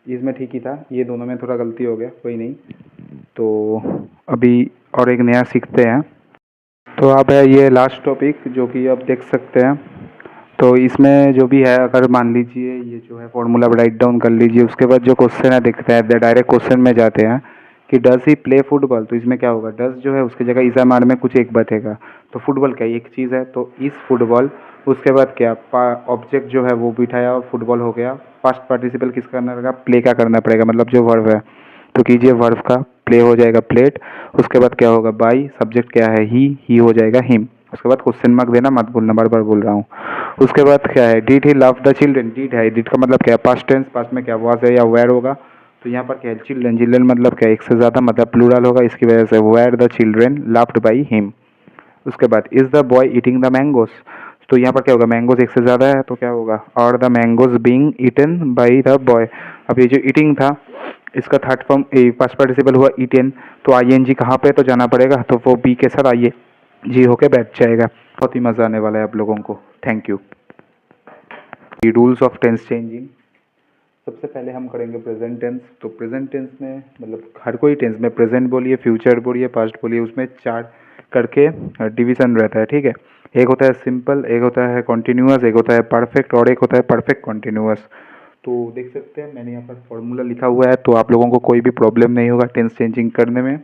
इसमें ठीक ही था, ये दोनों में थोड़ा गलती हो गया, कोई नहीं। तो अभी और एक नया सीखते हैं। तो अब है ये लास्ट टॉपिक जो कि आप देख सकते हैं। तो इसमें जो भी है, अगर मान लीजिए ये जो है फॉर्मूला राइट डाउन कर लीजिए, उसके बाद जो क्वेश्चन है देखते हैं, डायरेक्ट क्वेश्चन में जाते हैं कि डज ही प्ले फुटबॉल। तो इसमें क्या होगा, डज जो है उसकी जगह इजामार में कुछ एक बचेगा, तो फुटबॉल क्या एक चीज़ है, तो इस फुटबॉल। उसके बाद क्या, ऑब्जेक्ट जो है वो बिठाया और फुटबॉल हो गया। पास्ट पार्टिसिपल किसका करना पड़ेगा, प्ले का करना पड़ेगा, मतलब जो वर्ब है, तो कीजिए वर्ब का प्ले हो जाएगा प्लेट। उसके बाद क्या होगा, बाई, सब्जेक्ट क्या है, ही हो जाएगा हिम। उसके बाद क्वेश्चन मार्क देना मत भूलना, बार बार बोल रहा हूँ। उसके बाद क्या है, did he love the children, did है, डिड का मतलब क्या है, पास्ट टेंस, पास्ट में क्या वाज है या वेयर होगा, तो यहाँ पर क्या है, चिल्ड्रन, चिल्ड्रन मतलब क्या है, एक से ज़्यादा, मतलब प्लूरल होगा, इसकी वजह से were the children loved by him. उसके बाद is the boy eating the mangoes, तो यहाँ पर क्या होगा, मैंगोज एक से ज़्यादा है, तो क्या होगा, और the mangoes being eaten by the boy. अब ये जो ईटिंग था, इसका थर्ड फॉर्म पास्ट पार्टिसिपल हुआ ईटेन, तो आईएनजी कहाँ पे, तो जाना पड़ेगा, तो वो बी के साथ आइए जी होके बैठ जाएगा। बहुत ही मज़ा आने वाला है आप लोगों को। Thank you. Rules of tense changing. सबसे पहले हम करेंगे प्रेजेंट टेंस। तो प्रेजेंट टेंस में मतलब हर कोई टेंस में, प्रेजेंट बोलिए, फ्यूचर बोलिए, पास्ट बोलिए, उसमें चार करके डिवीज़न रहता है, ठीक है। एक होता है सिंपल, एक होता है कॉन्टिन्यूअस, एक होता है परफेक्ट, और एक होता है परफेक्ट कॉन्टिन्यूअस। तो देख सकते हैं मैंने यहाँ पर फॉर्मूला लिखा हुआ है, तो आप लोगों को कोई भी प्रॉब्लम नहीं होगा टेंस चेंजिंग करने में।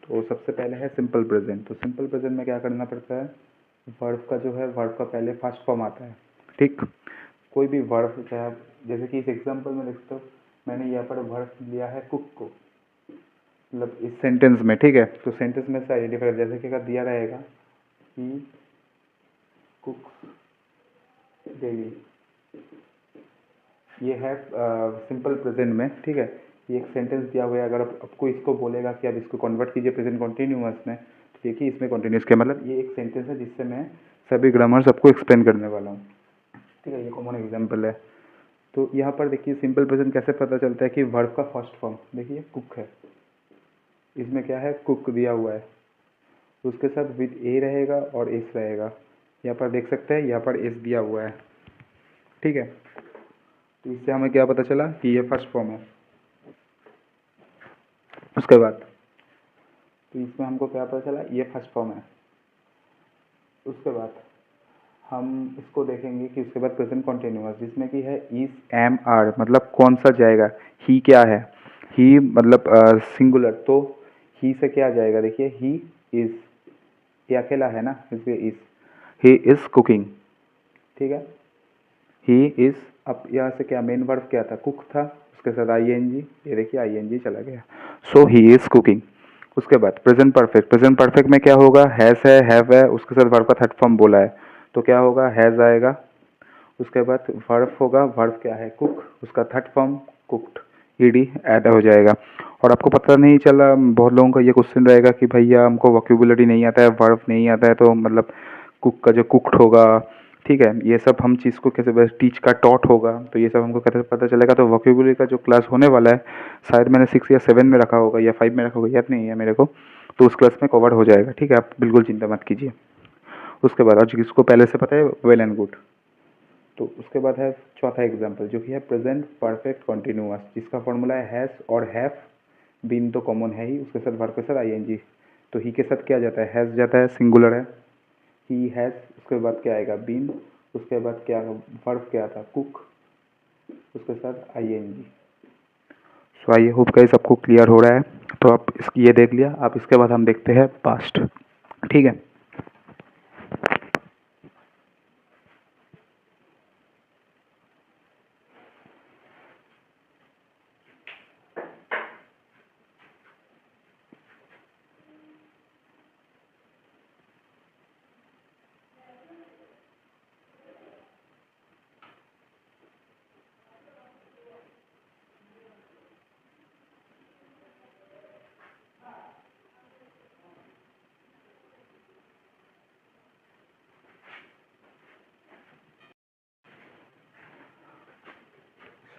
तो सबसे पहले है सिंपल प्रेजेंट। तो सिंपल प्रेजेंट में क्या करना पड़ता है, वर्ब का जो है, वर्ब का पहले फर्स्ट फॉर्म आता है, ठीक। कोई भी वर्ब, चाहे आप जैसे कि इस एग्जांपल में देखते हो, मैंने यहाँ पर वर्ब लिया है कुक को, मतलब इस सेंटेंस में, ठीक है। तो सेंटेंस में से आइडेंटिफाई, जैसे कि अगर दिया रहेगा ही कुक्स डेली, ये है सिंपल प्रेजेंट में, ठीक है। ये एक सेंटेंस दिया हुआ है, अगर आपको इसको बोलेगा कि आप इसको कन्वर्ट कीजिए प्रेजेंट कॉन्टिन्यूअस में, तो देखिए इसमें कॉन्टिन्यूस क्या, मतलब ये एक सेंटेंस है जिससे मैं सभी ग्रामर्स आपको एक्सप्लेन करने वाला हूँ, ठीक है। ये कॉमन एग्जाम्पल है। तो यहाँ पर देखिए सिंपल प्रेजेंट कैसे पता चलता है कि वर्ब का फर्स्ट फॉर्म देखिए कुक है, इसमें क्या है, कुक दिया हुआ है, उसके साथ विद ए रहेगा और एस रहेगा। यहाँ पर देख सकते हैं, यहाँ पर एस दिया हुआ है, ठीक है। तो इससे हमें क्या पता चला कि ये फर्स्ट फॉर्म है। उसके बाद तो इसमें हमको क्या पता चला, ये फर्स्ट फॉर्म है। उसके बाद हम इसको देखेंगे कि उसके बाद प्रेजेंट कॉन्टिन्यूअस, जिसमें कि है इज, एम, आर, मतलब कौन सा जाएगा। ही क्या है, ही मतलब सिंगुलर, तो ही से क्या आ जाएगा, देखिए ही इज़, ये अकेला है ना इसलिए इज़, ही इज़ कुकिंग, ठीक है। ही इज़, अब यहाँ से क्या मेन वर्ब क्या था, कुक था, उसके साथ आईएनजी, ये देखिए आईएनजी चला गया, सो ही इज़ कुकिंग। उसके बाद प्रेजेंट परफेक्ट, प्रेजेंट परफेक्ट में क्या होगा, हैज़ है, हैव है, उसके साथ वर्ब का थर्ड फॉर्म बोला है तो क्या होगा, हैज़ आएगा। उसके बाद वर्ब होगा, वर्ब क्या है, कुक, उसका third form cooked, ED add हो जाएगा। और आपको पता नहीं चला, बहुत लोगों का ये क्वेश्चन रहेगा कि भैया हमको वोकैब्युलरी नहीं आता है, वर्ब नहीं आता है, तो मतलब कुक का जो कुक्ड होगा, ठीक है, ये सब हम चीज़ को कैसे, टीच का टॉट होगा, तो ये सब हमको कैसे पता चलेगा। तो वोकैब्युलरी का जो क्लास होने वाला है, शायद मैंने 6 या 7 में रखा होगा या 5 में रखा होगा, याद नहीं है मेरे को, तो उस क्लास में कवर हो जाएगा, ठीक है, आप बिल्कुल चिंता मत कीजिए। उसके बाद आज जिसको पहले से पता है वेल एंड गुड। तो उसके बाद है चौथा एग्जाम्पल जो कि है प्रेजेंट परफेक्ट कॉन्टिन्यूअस, जिसका फॉर्मूला है हैज़ और हैव, बीन तो कॉमन है ही, उसके साथ वर्ब के साथ आईएनजी। तो ही के साथ क्या जाता है, हैज़ जाता है, सिंगुलर है, ही हैज़, उसके बाद क्या आएगा, बीन, उसके बाद क्या वर्ब क्या था, कुक, उसके साथ ING. So I hope guys सबको क्लियर हो रहा है। तो आप ये देख लिया, आप इसके बाद हम देखते हैं पास्ट, ठीक है।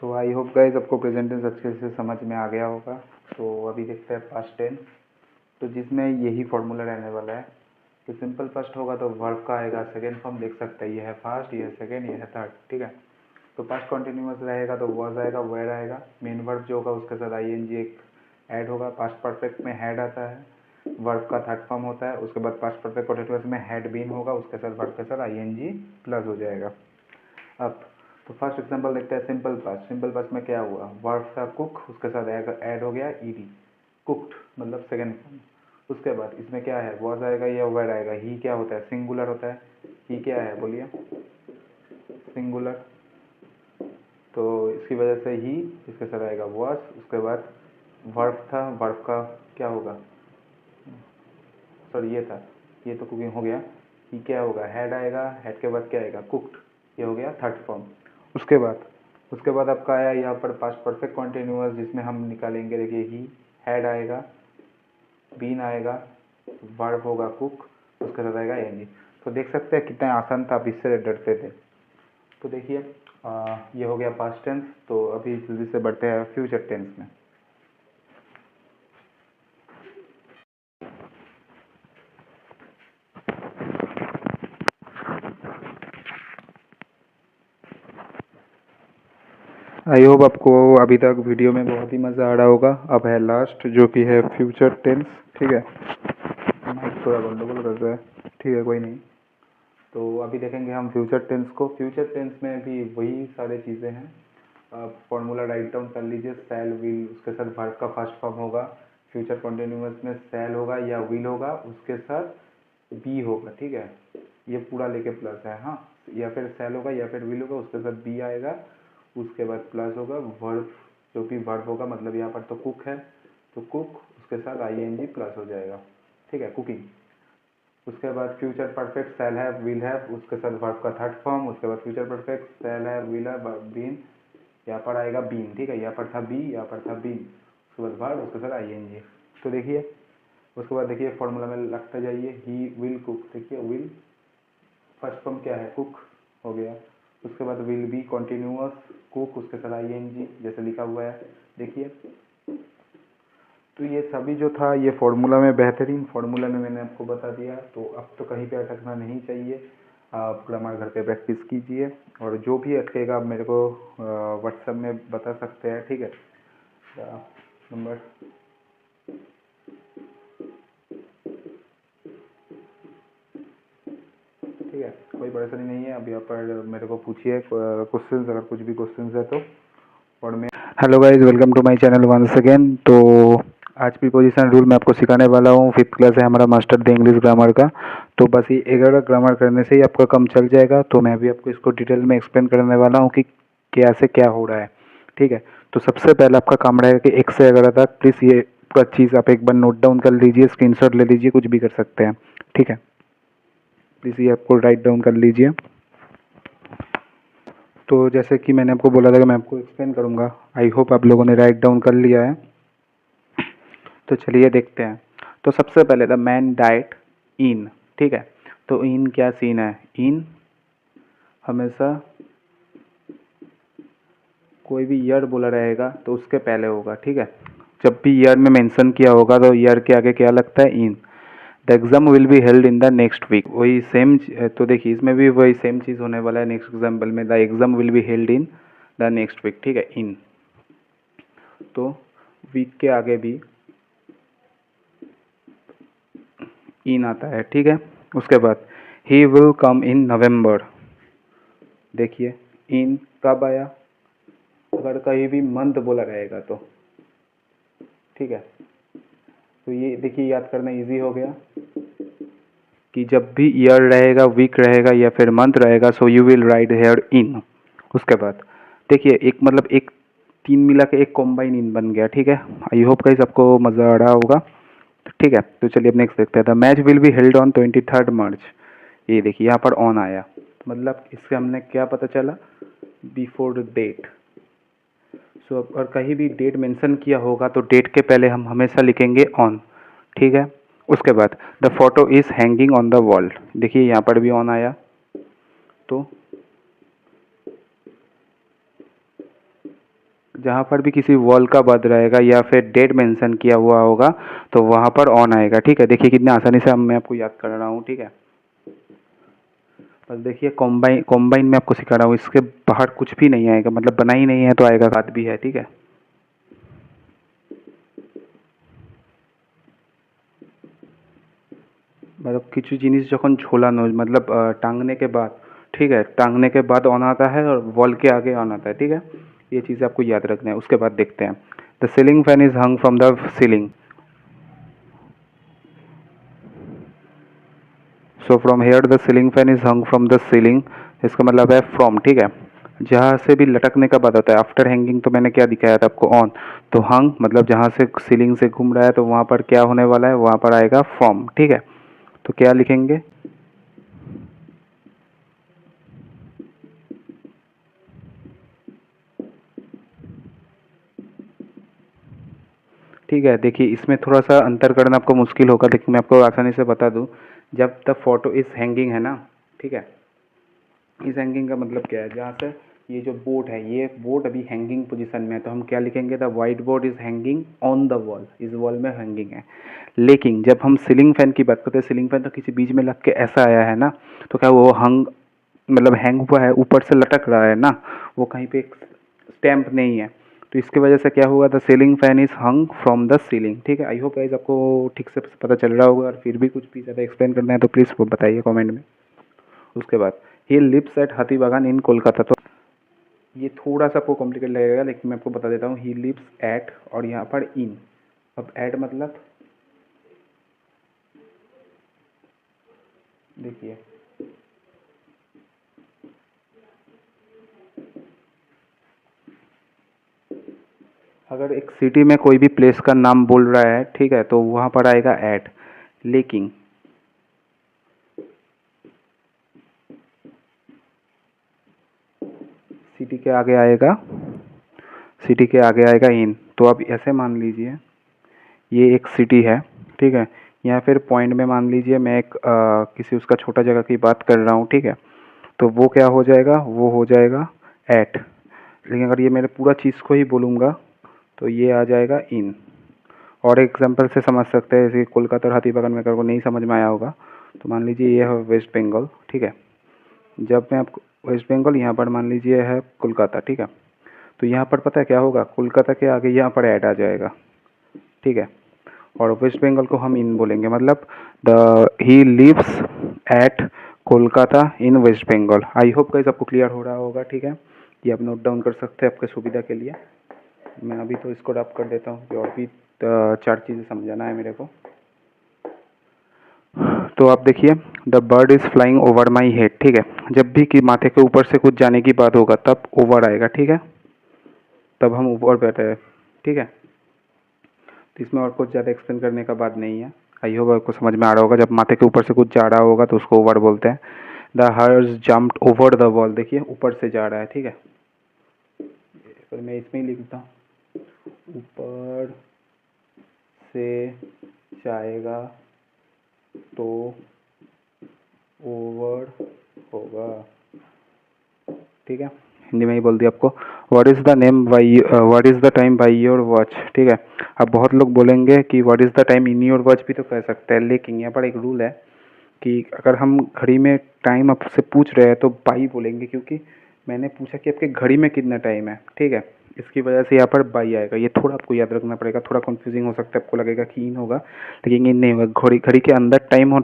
सो आई होप गाइस आपको प्रेजेंट टेंस अच्छे से समझ में आ गया होगा। तो अभी देखते हैं पास्ट टेंस, तो जिसमें यही फॉर्मूला रहने वाला है। तो सिंपल फर्स्ट होगा तो वर्ब का आएगा सेकेंड फॉर्म, देख सकते हैं ये है फर्स्ट, ये है सेकेंड, ये है थर्ड, ठीक है। तो पास्ट कॉन्टिन्यूअस रहेगा तो वॉज आएगा, वेयर आएगा, मेन वर्ब जो होगा उसके साथ आईएनजी एक ऐड होगा। पास्ट परफेक्ट में हैड आता है, वर्ब का थर्ड फॉर्म होता है। उसके बाद पास्ट परफेक्ट कॉन्टिन्यूअस में हैड बीन होगा, उसके साथ वर्ब के साथ आईएनजी प्लस हो जाएगा। अब तो फर्स्ट एग्जांपल देखते हैं सिंपल पास्ट। सिंपल पास्ट में क्या हुआ, वर्ब था कुक, उसके साथ ऐड हो गया ईडी, कुक्ड मतलब सेकेंड फॉर्म। उसके बाद इसमें क्या है, वॉज आएगा या वेयर आएगा। ही क्या होता है, सिंगुलर होता है, ही क्या है बोलिए, सिंगुलर, तो इसकी वजह से ही इसके साथ आएगा वॉज। उसके बाद वर्ब था, वर्ब का क्या होगा, सॉरी ये था, ये तो कुकिंग हो गया। ही क्या होगा, हैड आएगा, हैड के बाद क्या आएगा, कुक्ड, ये हो गया थर्ड फॉर्म। उसके बाद आपका आया यहाँ पर पास्ट परफेक्ट कॉन्टिन्यूअस, जिसमें हम निकालेंगे, देखिए ही, हैड आएगा, बीन आएगा, वर्ब होगा कुक, उसके साथ आएगा एनजी। तो देख सकते हैं कितना आसान था, आप इससे डरते थे। तो देखिए ये हो गया पास्ट टेंस। तो अभी जल्दी से बढ़ते हैं फ्यूचर टेंस में। आई होप आपको अभी तक वीडियो में बहुत ही मज़ा आ रहा होगा। अब है लास्ट जो कि है फ्यूचर टेंस, ठीक है। माइक थोड़ा गंडगोल कर रहा है, ठीक है कोई नहीं। तो अभी देखेंगे हम फ्यूचर टेंस को। फ्यूचर टेंस में भी वही सारी चीज़ें हैं। फॉर्मूला राइट डाउन कर लीजिए, सेल विल, उसके साथ वर्ब का फर्स्ट फॉर्म होगा। फ्यूचर कॉन्टिन्यूअस में सेल होगा या विल होगा, उसके साथ बी होगा, ठीक है, ये पूरा लेके प्लस है, हाँ, या फिर सेल होगा या फिर विल होगा, उसके साथ बी आएगा, उसके बाद प्लस होगा वर्ब, जो भी वर्ब होगा, मतलब यहाँ पर तो कुक है तो कुक, उसके साथ आईएनजी प्लस हो जाएगा, ठीक है, कुकिंग। उसके बाद फ्यूचर परफेक्ट सेल है विल है, उसके साथ वर्ब का थर्ड फॉर्म। उसके बाद फ्यूचर परफेक्ट सेल है विल है बीन, यहाँ पर आएगा बीन, ठीक है, यहाँ पर था बी, यहाँ पर था बीन, उसके बाद वर्ब, उसके साथ आईएनजी। तो देखिए उसके बाद देखिए फॉर्मूला में लगता जाइए, ही विल कुक, देखिए विल फर्स्ट फॉर्म क्या है, कुक हो गया। उसके बाद विल बी कॉन्टिन्यूअस कुक, उसके साथ आईएनजी जैसे लिखा हुआ है, देखिए। तो ये सभी जो था ये फॉर्मूला में, बेहतरीन फॉर्मूला में मैंने आपको बता दिया। तो अब तो कहीं पे अटकना नहीं चाहिए, आप ग्रामर घर पे प्रैक्टिस कीजिए, और जो भी अटकेगा आप मेरे को व्हाट्सएप में बता सकते हैं, ठीक है। नंबर ठीक है, कोई परेशानी नहीं है। अब यहाँ पर मेरे को पूछिए क्वेश्चंस, अगर कुछ भी क्वेश्चंस है तो। और मैं hello guys, welcome to my channel once again. तो आज प्रीपोजिशन रूल मैं आपको सिखाने वाला हूँ। 5th क्लास है हमारा मास्टर द इंग्लिश ग्रामर का। तो बस ये 11 ग्रामर करने से ही आपका काम चल जाएगा। तो मैं अभी आपको इसको डिटेल में एक्सप्लेन करने वाला हूँ कि कैसे क्या हो रहा है, ठीक है। तो सबसे पहले आपका काम रहेगा कि 1 से 11 तक प्लीज़ ये पूरा चीज़ आप एक बार नोट डाउन कर लीजिए, स्क्रीनशॉट ले लीजिए, कुछ भी कर सकते हैं, ठीक है। प्लीज़ ये आपको राइट डाउन कर लीजिए। तो जैसे कि मैंने आपको बोला था कि मैं आपको एक्सप्लेन करूँगा, आई होप आप लोगों ने राइट डाउन कर लिया है। तो चलिए देखते हैं। तो सबसे पहले द मैन डाइट इन, ठीक है। तो इन क्या सीन है? इन हमेशा कोई भी ईयर बोला रहेगा तो उसके पहले होगा, ठीक है। जब भी ईयर में मेंशन किया होगा तो ईयर के आगे क्या लगता है? In. The exam will be held in the next week, वही सेम। तो देखिए इसमें भी वही सेम चीज़ होने वाला है। नेक्स्ट एग्जाम्पल में the exam will be held in the next week, ठीक है। इन तो वीक के आगे भी इन आता है, ठीक है। उसके बाद ही विल कम इन नवंबर, देखिए इन कब आया? अगर कहीं भी मंथ बोला रहेगा तो, ठीक है। तो ये देखिए याद करना इजी हो गया कि जब भी ईयर रहेगा, वीक रहेगा या फिर मंथ रहेगा, so you will write here in. उसके बाद देखिए एक मतलब एक 3 मिला के एक कॉम्बाइन इन बन गया, ठीक है। आई होप गाइस आपको मज़ा आ रहा होगा, ठीक है। तो चलिए अब नेक्स्ट देखते हैं। The match will be held on 23 मार्च। ये देखिए यहाँ पर ऑन आया, मतलब इससे हमने क्या पता चला? Before date. सो अगर कहीं भी डेट मेंशन किया होगा तो डेट के पहले हम हमेशा लिखेंगे ऑन, ठीक है। उसके बाद the photo is hanging on the wall, देखिए यहाँ पर भी ऑन आया। तो जहाँ पर भी किसी वॉल का बद रहेगा या फिर डेट मेंशन किया हुआ होगा तो वहाँ पर ऑन आएगा, ठीक है। देखिए कितनी आसानी से मैं आपको याद कर रहा हूँ, ठीक है। बस देखिए कॉम्बाइन कॉम्बाइन में आपको सिखा रहा हूँ, इसके बाहर कुछ भी नहीं आएगा, मतलब बना ही नहीं है तो आएगा बात भी है, ठीक है। मतलब किसी जिनिस যখন ঝোলানো मतलब टांगने के बाद, ठीक है, टांगने के बाद ऑन आता है और वॉल के आगे ऑन आता है, ठीक है। ये चीज़ आपको याद रखना है। उसके बाद देखते हैं। The ceiling fan is hung from the ceiling, so from here the ceiling fan is hung from the ceiling, इसका मतलब है फ्रॉम, ठीक है। जहाँ से भी लटकने का बाद होता है आफ्टर हैंगिंग, तो मैंने क्या दिखाया था आपको? ऑन। तो हंग मतलब जहाँ से सीलिंग से घूम रहा है तो वहाँ पर क्या होने वाला है? वहाँ पर आएगा फ्रॉम, ठीक है। तो क्या लिखेंगे? ठीक है, देखिए इसमें थोड़ा सा अंतर करना आपको मुश्किल होगा, लेकिन मैं आपको आसानी से बता दूं। जब द फोटो इज हैंगिंग है ना, ठीक है। इस हैंगिंग का मतलब क्या है? जहाँ से ये जो बोर्ड है, ये बोर्ड अभी हैंगिंग पोजीशन में है, तो हम क्या लिखेंगे? The white board is hanging on the wall, इस वॉल में हैंगिंग है। लेकिन जब हम सीलिंग फैन की बात करते हैं, सीलिंग फैन तो किसी बीच में लग के ऐसा आया है ना, तो क्या वो हंग मतलब हैंग हुआ है, ऊपर से लटक रहा है ना, वो कहीं पे एक स्टैम्प नहीं है। तो इसकी वजह से क्या हुआ? The ceiling fan is hung from the ceiling, ठीक है। आई होप गाइस आपको ठीक से पता चल रहा होगा, और फिर भी कुछ भी ज़्यादा एक्सप्लेन करना है तो प्लीज़ वो बताइए कमेंट में। उसके बाद ही लिव्स एट हाथी बागान इन कोलकाता। तो ये थोड़ा सा आपको कॉम्प्लिकेट लगेगा, लेकिन मैं आपको बता देता हूँ। ही लिव्स एट और यहाँ पर इन, अब एट मतलब देखिए अगर एक सिटी में कोई भी प्लेस का नाम बोल रहा है, ठीक है, तो वहाँ पर आएगा एट। लेकिन सिटी के आगे आएगा, सिटी के आगे आएगा इन। तो आप ऐसे मान लीजिए ये एक सिटी है, ठीक है। या फिर पॉइंट में मान लीजिए मैं एक किसी उसका छोटा जगह की बात कर रहा हूँ, ठीक है। तो वो क्या हो जाएगा? वो हो जाएगा एट। लेकिन अगर ये मेरे पूरा चीज़ को ही बोलूँगा तो ये आ जाएगा इन। और एग्जांपल से समझ सकते हैं, जैसे कोलकाता और हाथीबागान में अगर को नहीं समझ में आया होगा तो मान लीजिए ये है वेस्ट बंगाल, ठीक है। जब मैं आपको वेस्ट बंगाल, यहाँ पर मान लीजिए है कोलकाता, ठीक है। तो यहाँ पर पता है क्या होगा? कोलकाता के आगे यहाँ पर ऐड आ जाएगा, ठीक है। और वेस्ट बंगाल को हम इन बोलेंगे, मतलब the he lives at Kolkata in West Bengal. I hope guys आपको क्लियर हो रहा होगा, ठीक है। ये आप नोट डाउन कर सकते हैं आपके सुविधा के लिए। मैं अभी तो इसको रब कर देता हूँ कि और भी तो 4 चीज़ें समझाना है मेरे को। तो आप देखिए, the bird is flying over my head, ठीक है। जब भी कि माथे के ऊपर से कुछ जाने की बात होगा तब ओवर आएगा, ठीक है, तब हम ओवर बैठे हैं, ठीक है। तो इसमें और कुछ ज़्यादा एक्सप्लेन करने का बात नहीं है। आई होप आपको समझ में आ रहा होगा। जब माथे के ऊपर से कुछ जा रहा होगा तो उसको ओवर बोलते हैं। The horse jumped over the wall, देखिए ऊपर से जा रहा है, ठीक है। फिर मैं इसमें ही लिखता हूँ, ऊपर से जाएगा तो ओवर होगा, ठीक है। हिंदी में ही बोल दिया आपको। What is the name by what is the time by your watch, ठीक है। अब बहुत लोग बोलेंगे कि what is the time in your watch भी तो कह सकते हैं, लेकिन यहाँ पर एक रूल है कि अगर हम घड़ी में टाइम आपसे पूछ रहे हैं तो बाई बोलेंगे, क्योंकि मैंने पूछा कि आपके घड़ी में कितना टाइम है, ठीक है। इसकी वजह से यहाँ पर बाई आएगा। ये थोड़ा आपको याद रखना पड़ेगा, थोड़ा कंफ्यूजिंग हो सकता है, आपको लगेगा कि इन होगा, लेकिन इन नहीं होगा। घड़ी घड़ी के अंदर टाइम हो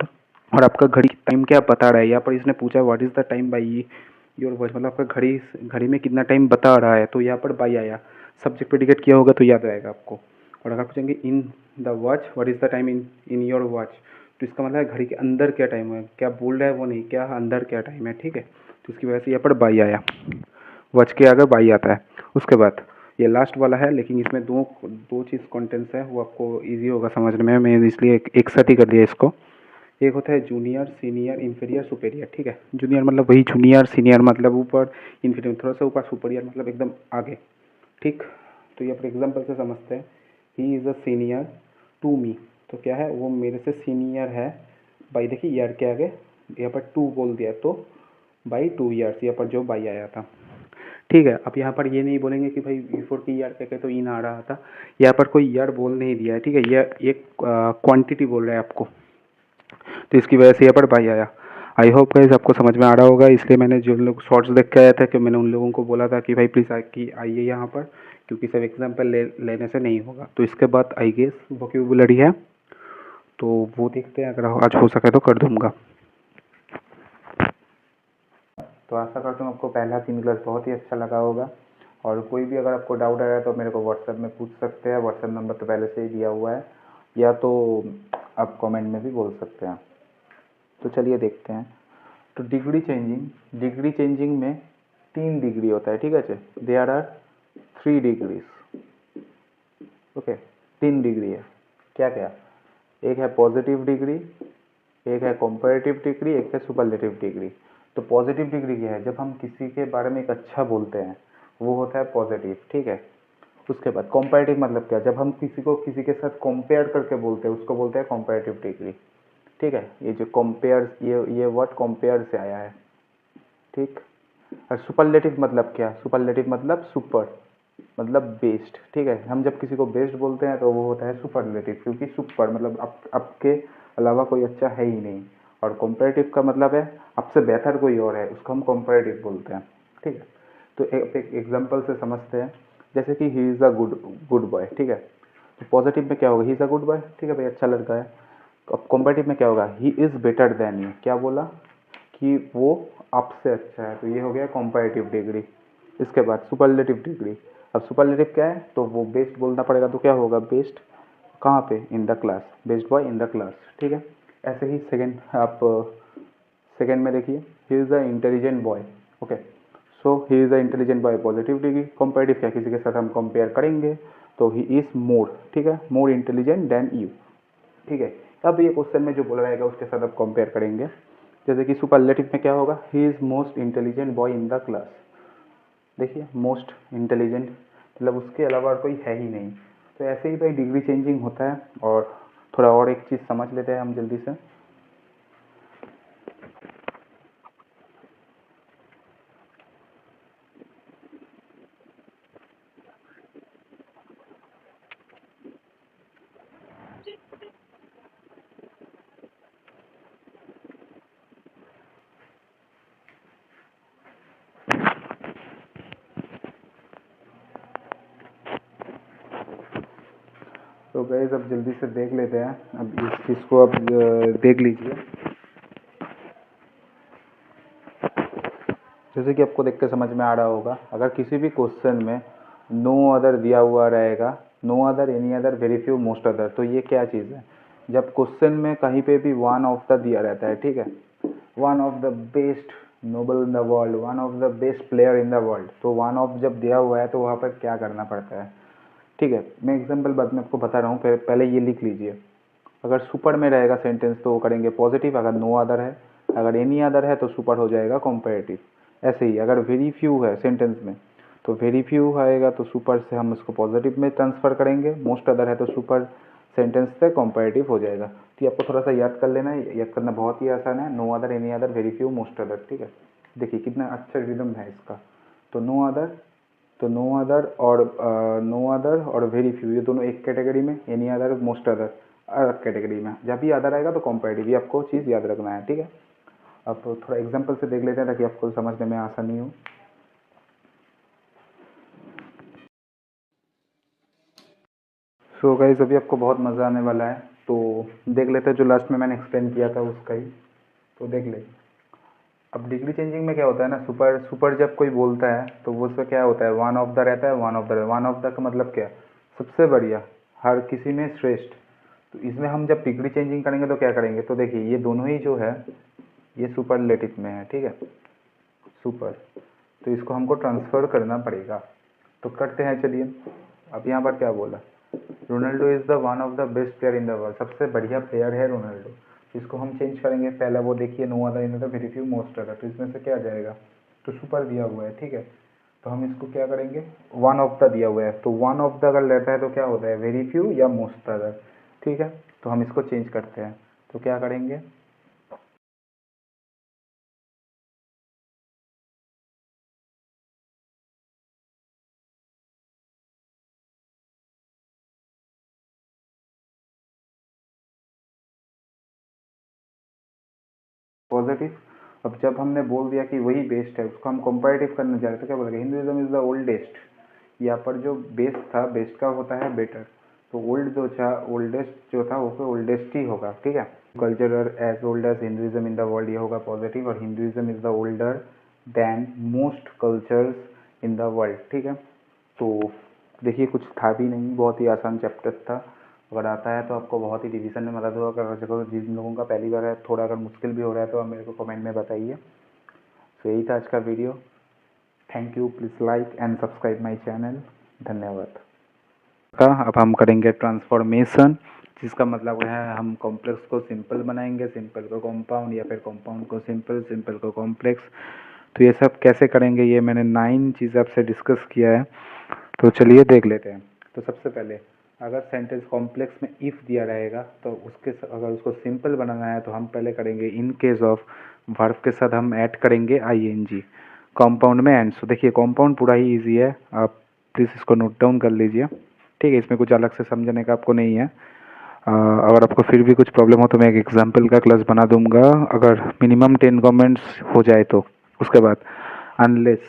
और आपका घड़ी टाइम क्या बता रहा है। यहाँ पर इसने पूछा what is the time by your watch, मतलब आपका घड़ी घड़ी में कितना टाइम बता रहा है, तो यहाँ पर बाई आया। सब्जेक्ट प्रेडिकेट किया होगा तो याद रहेगा आपको। और अगर पूछेंगे in the watch what is the time in in your watch, तो इसका मतलब है घड़ी के अंदर क्या टाइम है, क्या बोल रहा है वो नहीं, क्या अंदर क्या टाइम है, ठीक है। तो इसकी वजह से यहाँ पर बाई आया, वॉच के आगे बाई आता है। उसके बाद ये लास्ट वाला है, लेकिन इसमें दो दो चीज़ कॉन्टेंट्स है, वो आपको ईजी होगा समझने में, मैं इसलिए एक साथ ही कर दिया इसको। एक होता है जूनियर, सीनियर, इंफीरियर, सुपेरियर, ठीक है। जूनियर मतलब वही जूनियर, सीनियर मतलब ऊपर, इंफीरियर थोड़ा सा ऊपर, सुपेरियर मतलब एकदम आगे, ठीक। तो ये अपने एग्जाम्पल से समझते हैं। He is a senior to me, तो क्या है, वो मेरे से सीनियर है बाई, देखिए ईयर के आगे यहाँ पर टू बोल दिया तो बाई 2 ईयर्स, यहाँ पर जो बाई आया था, ठीक है। अब यहाँ पर ये नहीं बोलेंगे कि भाई बिफोर की ईयर पे तो इन आ रहा था, यहाँ पर कोई ईयर बोल नहीं दिया है, ठीक है। यह एक क्वांटिटी बोल रहा है आपको, तो इसकी वजह से यहाँ पर बाई आया। आई होप गाइस आपको समझ में आ रहा होगा, इसलिए मैंने जो लोग शॉर्ट्स देख के आया था कि मैंने उन लोगों को बोला था कि भाई प्लीज़ आइए यहाँ पर, क्योंकि सब एग्जाम्पल लेने से नहीं होगा। तो इसके बाद आई गेस वोकेबुलरी है, तो वो देखते हैं, अगर आज हो सके तो कर दूंगा। तो आशा करता हूँ आपको पहला 3 क्लास बहुत ही अच्छा लगा होगा। और कोई भी अगर आपको डाउट आ रहा है तो मेरे को व्हाट्सएप में पूछ सकते हैं। व्हाट्सएप नंबर तो पहले से ही दिया हुआ है, या तो आप कमेंट में भी बोल सकते हैं। तो चलिए देखते हैं। तो डिग्री चेंजिंग में 3 डिग्री होता है, ठीक है। There are 3 degrees, okay. 3 degree है, क्या क्या, एक है पॉजिटिव डिग्री, एक है कंपैरेटिव डिग्री, एक है सुपरलेटिव डिग्री। तो पॉजिटिव डिग्री क्या है, जब हम किसी के बारे में एक अच्छा बोलते हैं वो होता है पॉजिटिव, ठीक है। उसके बाद कंपैरेटिव मतलब क्या, जब हम किसी को किसी के साथ कंपेयर करके बोलते हैं उसको बोलते हैं कंपैरेटिव डिग्री, ठीक है। ये जो कंपेयर, ये वर्ड कंपेयर से आया है, ठीक। और सुपरलेटिव मतलब क्या, सुपरलेटिव मतलब सुपर, मतलब बेस्ट, ठीक है। हम जब किसी को बेस्ट बोलते हैं तो वो होता है सुपरलेटिव, क्योंकि सुपर मतलब आपके अलावा कोई अच्छा है ही नहीं। और कंपैरेटिव का मतलब है आपसे बेहतर कोई और है, उसको हम कंपैरेटिव बोलते हैं, ठीक है। तो एक एग्जांपल से समझते हैं, जैसे कि ही is a good good boy, ठीक है। तो पॉजिटिव में क्या होगा, ही इज़ अ गुड बॉय, ठीक है भाई, अच्छा लड़का है। अब कंपैरेटिव में क्या होगा, he is better than you, क्या बोला कि वो आपसे अच्छा है, तो ये हो गया कंपैरेटिव डिग्री। इसके बाद सुपरलेटिव डिग्री। अब सुपरलेटिव क्या है, तो वो बेस्ट बोलना पड़ेगा, तो क्या होगा, बेस्ट कहाँ पे, in the class, best boy in the class, ठीक है। ऐसे ही सेकंड, आप सेकंड में देखिए, ही is a intelligent boy, okay. So he is a intelligent boy, positive degree. Comparative क्या, किसी के साथ हम कंपेयर करेंगे तो ही इज़ मोर, ठीक है, मोर इंटेलिजेंट देन यू, ठीक है। अब ये क्वेश्चन में जो बोला रहेगा उसके साथ आप कंपेयर करेंगे। जैसे कि सुपरलेटिव में क्या होगा, he is most intelligent boy in the class, देखिए मोस्ट इंटेलिजेंट मतलब उसके अलावा कोई है ही नहीं। तो ऐसे ही भाई डिग्री चेंजिंग होता है। और थोड़ा और एक चीज़ समझ लेते हैं हम जल्दी से। तो गैस अब जल्दी से देख लेते हैं, अब इस चीज़ को अब देख लीजिए। जैसे कि आपको देख के समझ में आ रहा होगा, अगर किसी भी क्वेश्चन में नो अदर दिया हुआ रहेगा no other, any other, very few, most other. तो ये क्या चीज़ है? जब क्वेश्चन में कहीं पे भी वन ऑफ द दिया रहता है, ठीक है, one of the best Nobel in the world, one of the best player in the world, तो वन ऑफ जब दिया हुआ है तो वहाँ पर क्या करना पड़ता है? ठीक है, मैं एग्जाम्पल बाद में आपको बता रहा हूँ, पहले ये लिख लीजिए। अगर सुपर में रहेगा सेंटेंस तो वो करेंगे पॉजिटिव, अगर नो अदर है, अगर एनी अदर है तो सुपर हो जाएगा कॉम्पेरेटिव। ऐसे ही अगर वेरी फ्यू है सेंटेंस में तो वेरी फ्यू आएगा तो सुपर से हम उसको पॉजिटिव में ट्रांसफ़र करेंगे, मोस्ट अदर है तो सुपर सेंटेंस से कॉम्पेरेटिव हो जाएगा। तो ये आपको थोड़ा सा याद कर लेना है, याद करना बहुत ही आसान है। No other, any other, very few, most other. ठीक है, देखिए कितना अच्छा रिदम है इसका। तो नो अदर, तो नो अदर और नो अदर और वेरी फ्यू ये दोनों एक कैटेगरी में, एनी अदर, मोस्ट अदर अलग कैटेगरी में। जब भी अदर आएगा तो कॉम्पेरेटिव, ये आपको चीज़ याद रखना है। ठीक है, अब थोड़ा एग्जांपल से देख लेते हैं ताकि आपको समझने में आसानी हो। सो गाइस अभी आपको बहुत मज़ा आने वाला है, तो देख लेते हैं जो लास्ट में मैंने एक्सप्लेन किया था उसका ही। तो देख ले, अब डिग्री चेंजिंग में क्या होता है ना, सुपर सुपर जब कोई बोलता है तो वो उसका क्या होता है, वन ऑफ द रहता है, one of the. One of the का मतलब क्या? सबसे बढ़िया, हर किसी में श्रेष्ठ। तो इसमें हम जब डिग्री चेंजिंग करेंगे तो क्या करेंगे? तो देखिए ये दोनों ही जो है ये सुपरलेटिव में है, ठीक है, सुपर। तो इसको हमको ट्रांसफ़र करना पड़ेगा, तो करते हैं चलिए। अब यहाँ पर क्या बोला, Ronaldo is the one of the best player in the world, सबसे बढ़िया प्लेयर है रोनाल्डो। इसको हम चेंज करेंगे, पहला वो देखिए no other, in other, very few, most other. तो इसमें से क्या आ जाएगा? तो सुपर दिया हुआ है, ठीक है, तो हम इसको क्या करेंगे, वन ऑफ द दिया हुआ है तो वन ऑफ द अगर लेता है तो क्या होता है, वेरी फ्यू या मोस्ट अदर। ठीक है, तो हम इसको चेंज करते हैं, तो क्या करेंगे, पॉजिटिव। अब जब हमने बोल दिया कि वही बेस्ट है, उसको हम कंपैरेटिव करने जा रहे हैं तो क्या बोलेंगे, हिंदुइज्म इज़ द ओल्डेस्ट। यहाँ पर जो बेस्ट था, बेस्ट का होता है बेटर, तो ओल्ड जो था, ओल्डेस्ट जो था वो ओल्डेस्ट ही होगा। ठीक है, culture as old as Hinduism in the world, ये होगा पॉजिटिव, और Hinduism is the older than most cultures in the world. ठीक है, तो देखिए कुछ था भी नहीं, बहुत ही आसान चैप्टर था। अगर आता है तो आपको बहुत ही रिवीजन में मदद होगा। अगर देखो जिन लोगों का पहली बार है, थोड़ा अगर मुश्किल भी हो रहा है तो आप मेरे को कमेंट में बताइए। तो यही था आज का video. Thank you, please like and subscribe my channel. धन्यवाद। का अब हम करेंगे ट्रांसफॉर्मेशन, जिसका मतलब है हम कॉम्प्लेक्स को सिंपल बनाएंगे, सिंपल को कॉम्पाउंड, या फिर कॉम्पाउंड को सिंपल, सिंपल को कॉम्प्लेक्स। तो ये सब कैसे करेंगे ये मैंने 9 चीज़ आपसे डिस्कस किया है, तो चलिए देख लेते हैं। तो सबसे पहले अगर सेंटेंस कॉम्प्लेक्स में इफ़ दिया रहेगा तो उसके अगर उसको सिंपल बनाना है तो हम पहले करेंगे इन केस ऑफ, वर्ब के साथ हम ऐड करेंगे आईएनजी। कॉम्पाउंड में एंड। सो देखिए कॉम्पाउंड पूरा ही इजी है, आप प्लीज़ इसको नोट डाउन कर लीजिए। ठीक है, इसमें कुछ अलग से समझने का आपको नहीं है। अगर आपको फिर भी कुछ प्रॉब्लम हो तो मैं एक एग्जाम्पल का क्लास बना दूंगा, अगर मिनिमम 10 कमेंट्स हो जाए तो। उसके बाद अनलेस,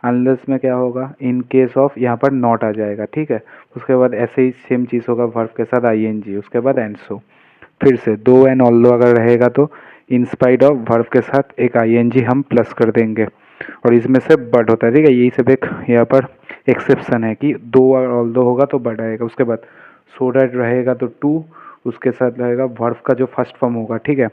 अनलेस में क्या होगा, इन केस ऑफ, यहाँ पर नॉट आ जाएगा। ठीक है, उसके बाद ऐसे ही सेम चीज़ होगा वर्ब के साथ आईएनजी, उसके बाद एंड सो। फिर से दो एंड ऑल्दो अगर रहेगा तो इन स्पाइट ऑफ वर्ब के साथ एक आईएनजी हम प्लस कर देंगे, और इसमें से बट होता है। ठीक है, यही सब एक यहाँ पर एक्सेप्शन है कि दो और ऑल्दो होगा तो बट आएगा। उसके बाद सो डैट रहेगा तो टू, उसके साथ रहेगा वर्ब का जो फर्स्ट फॉर्म होगा। ठीक है,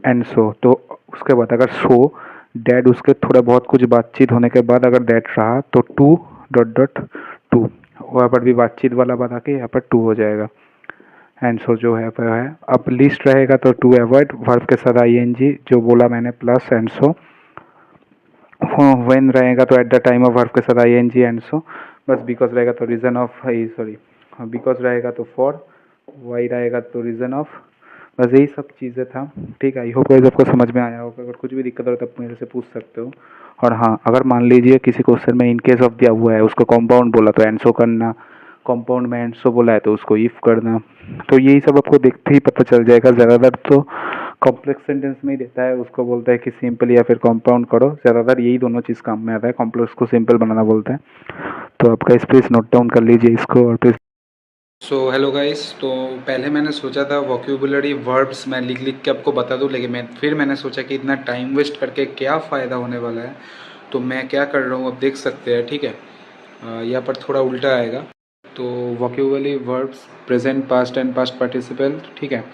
एंड सो। तो उसके बाद अगर सो डैड, उसके थोड़ा बहुत कुछ बातचीत होने के बाद अगर डैड रहा तो टू डॉट डॉट टू, वहाँ पर भी बातचीत वाला बता के यहाँ पर टू हो जाएगा। एंड सो जो है वह है। अब लिस्ट रहेगा तो टू अवॉइड, वर्ब के साथ आईएनजी जो बोला मैंने प्लस एंड सो। व्हेन रहेगा तो at the time of, verb के साथ आईएनजी एंड सो। बस बिकॉज रहेगा तो रीज़न ऑफ, सॉरी, बिकॉज रहेगा तो फॉर, वाई रहेगा तो रीज़न ऑफ। बस यही सब चीज़ें था। ठीक है, आई होप गाइस आपको समझ में आया होगा। अगर कुछ भी दिक्कत हो तो आप मेरे से पूछ सकते हो। और हाँ, अगर मान लीजिए किसी क्वेश्चन में इन केस ऑफ दिया हुआ है, उसको कंपाउंड बोला तो एंड सो करना, कंपाउंड में एंड सो बोला है तो उसको इफ़ करना। तो यही सब आपको देखते ही पता चल जाएगा। ज़्यादातर तो कॉम्प्लेक्स सेंटेंस में ही देता है, उसको बोलता है कि सिंपल या फिर कंपाउंड करो। ज़्यादातर यही दोनों चीज़ काम में आता है, कॉम्प्लेक्स को सिंपल बनाना बोलता है। तो आप गाइस प्लीज़ नोट डाउन कर लीजिए इसको, और प्लीज़। सो हेलो गाइस, तो पहले मैंने सोचा था वोक्यूबुलरी वर्ब्स मैं लिख लिख के आपको बता दूं, लेकिन मैंने सोचा कि इतना टाइम वेस्ट करके क्या फ़ायदा होने वाला है। तो मैं क्या कर रहा हूँ अब देख सकते हैं। ठीक है, यहाँ पर थोड़ा उल्टा आएगा। तो vocabulary verbs present past and past participle, ठीक है।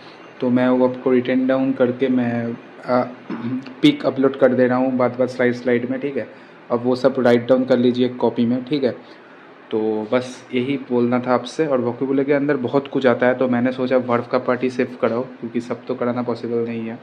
तो मैं वो आपको रिटन डाउन करके मैं पिक अपलोड कर दे रहा हूँ बात स्लाइड में, ठीक है। अब वो सब राइट डाउन कर लीजिए कॉपी में, ठीक है। तो बस यही बोलना था आपसे। और वोकेबुलरी के अंदर बहुत कुछ आता है, तो मैंने सोचा वर्ब का पार्ट ही सिर्फ कराओ, क्योंकि सब तो कराना पॉसिबल नहीं है।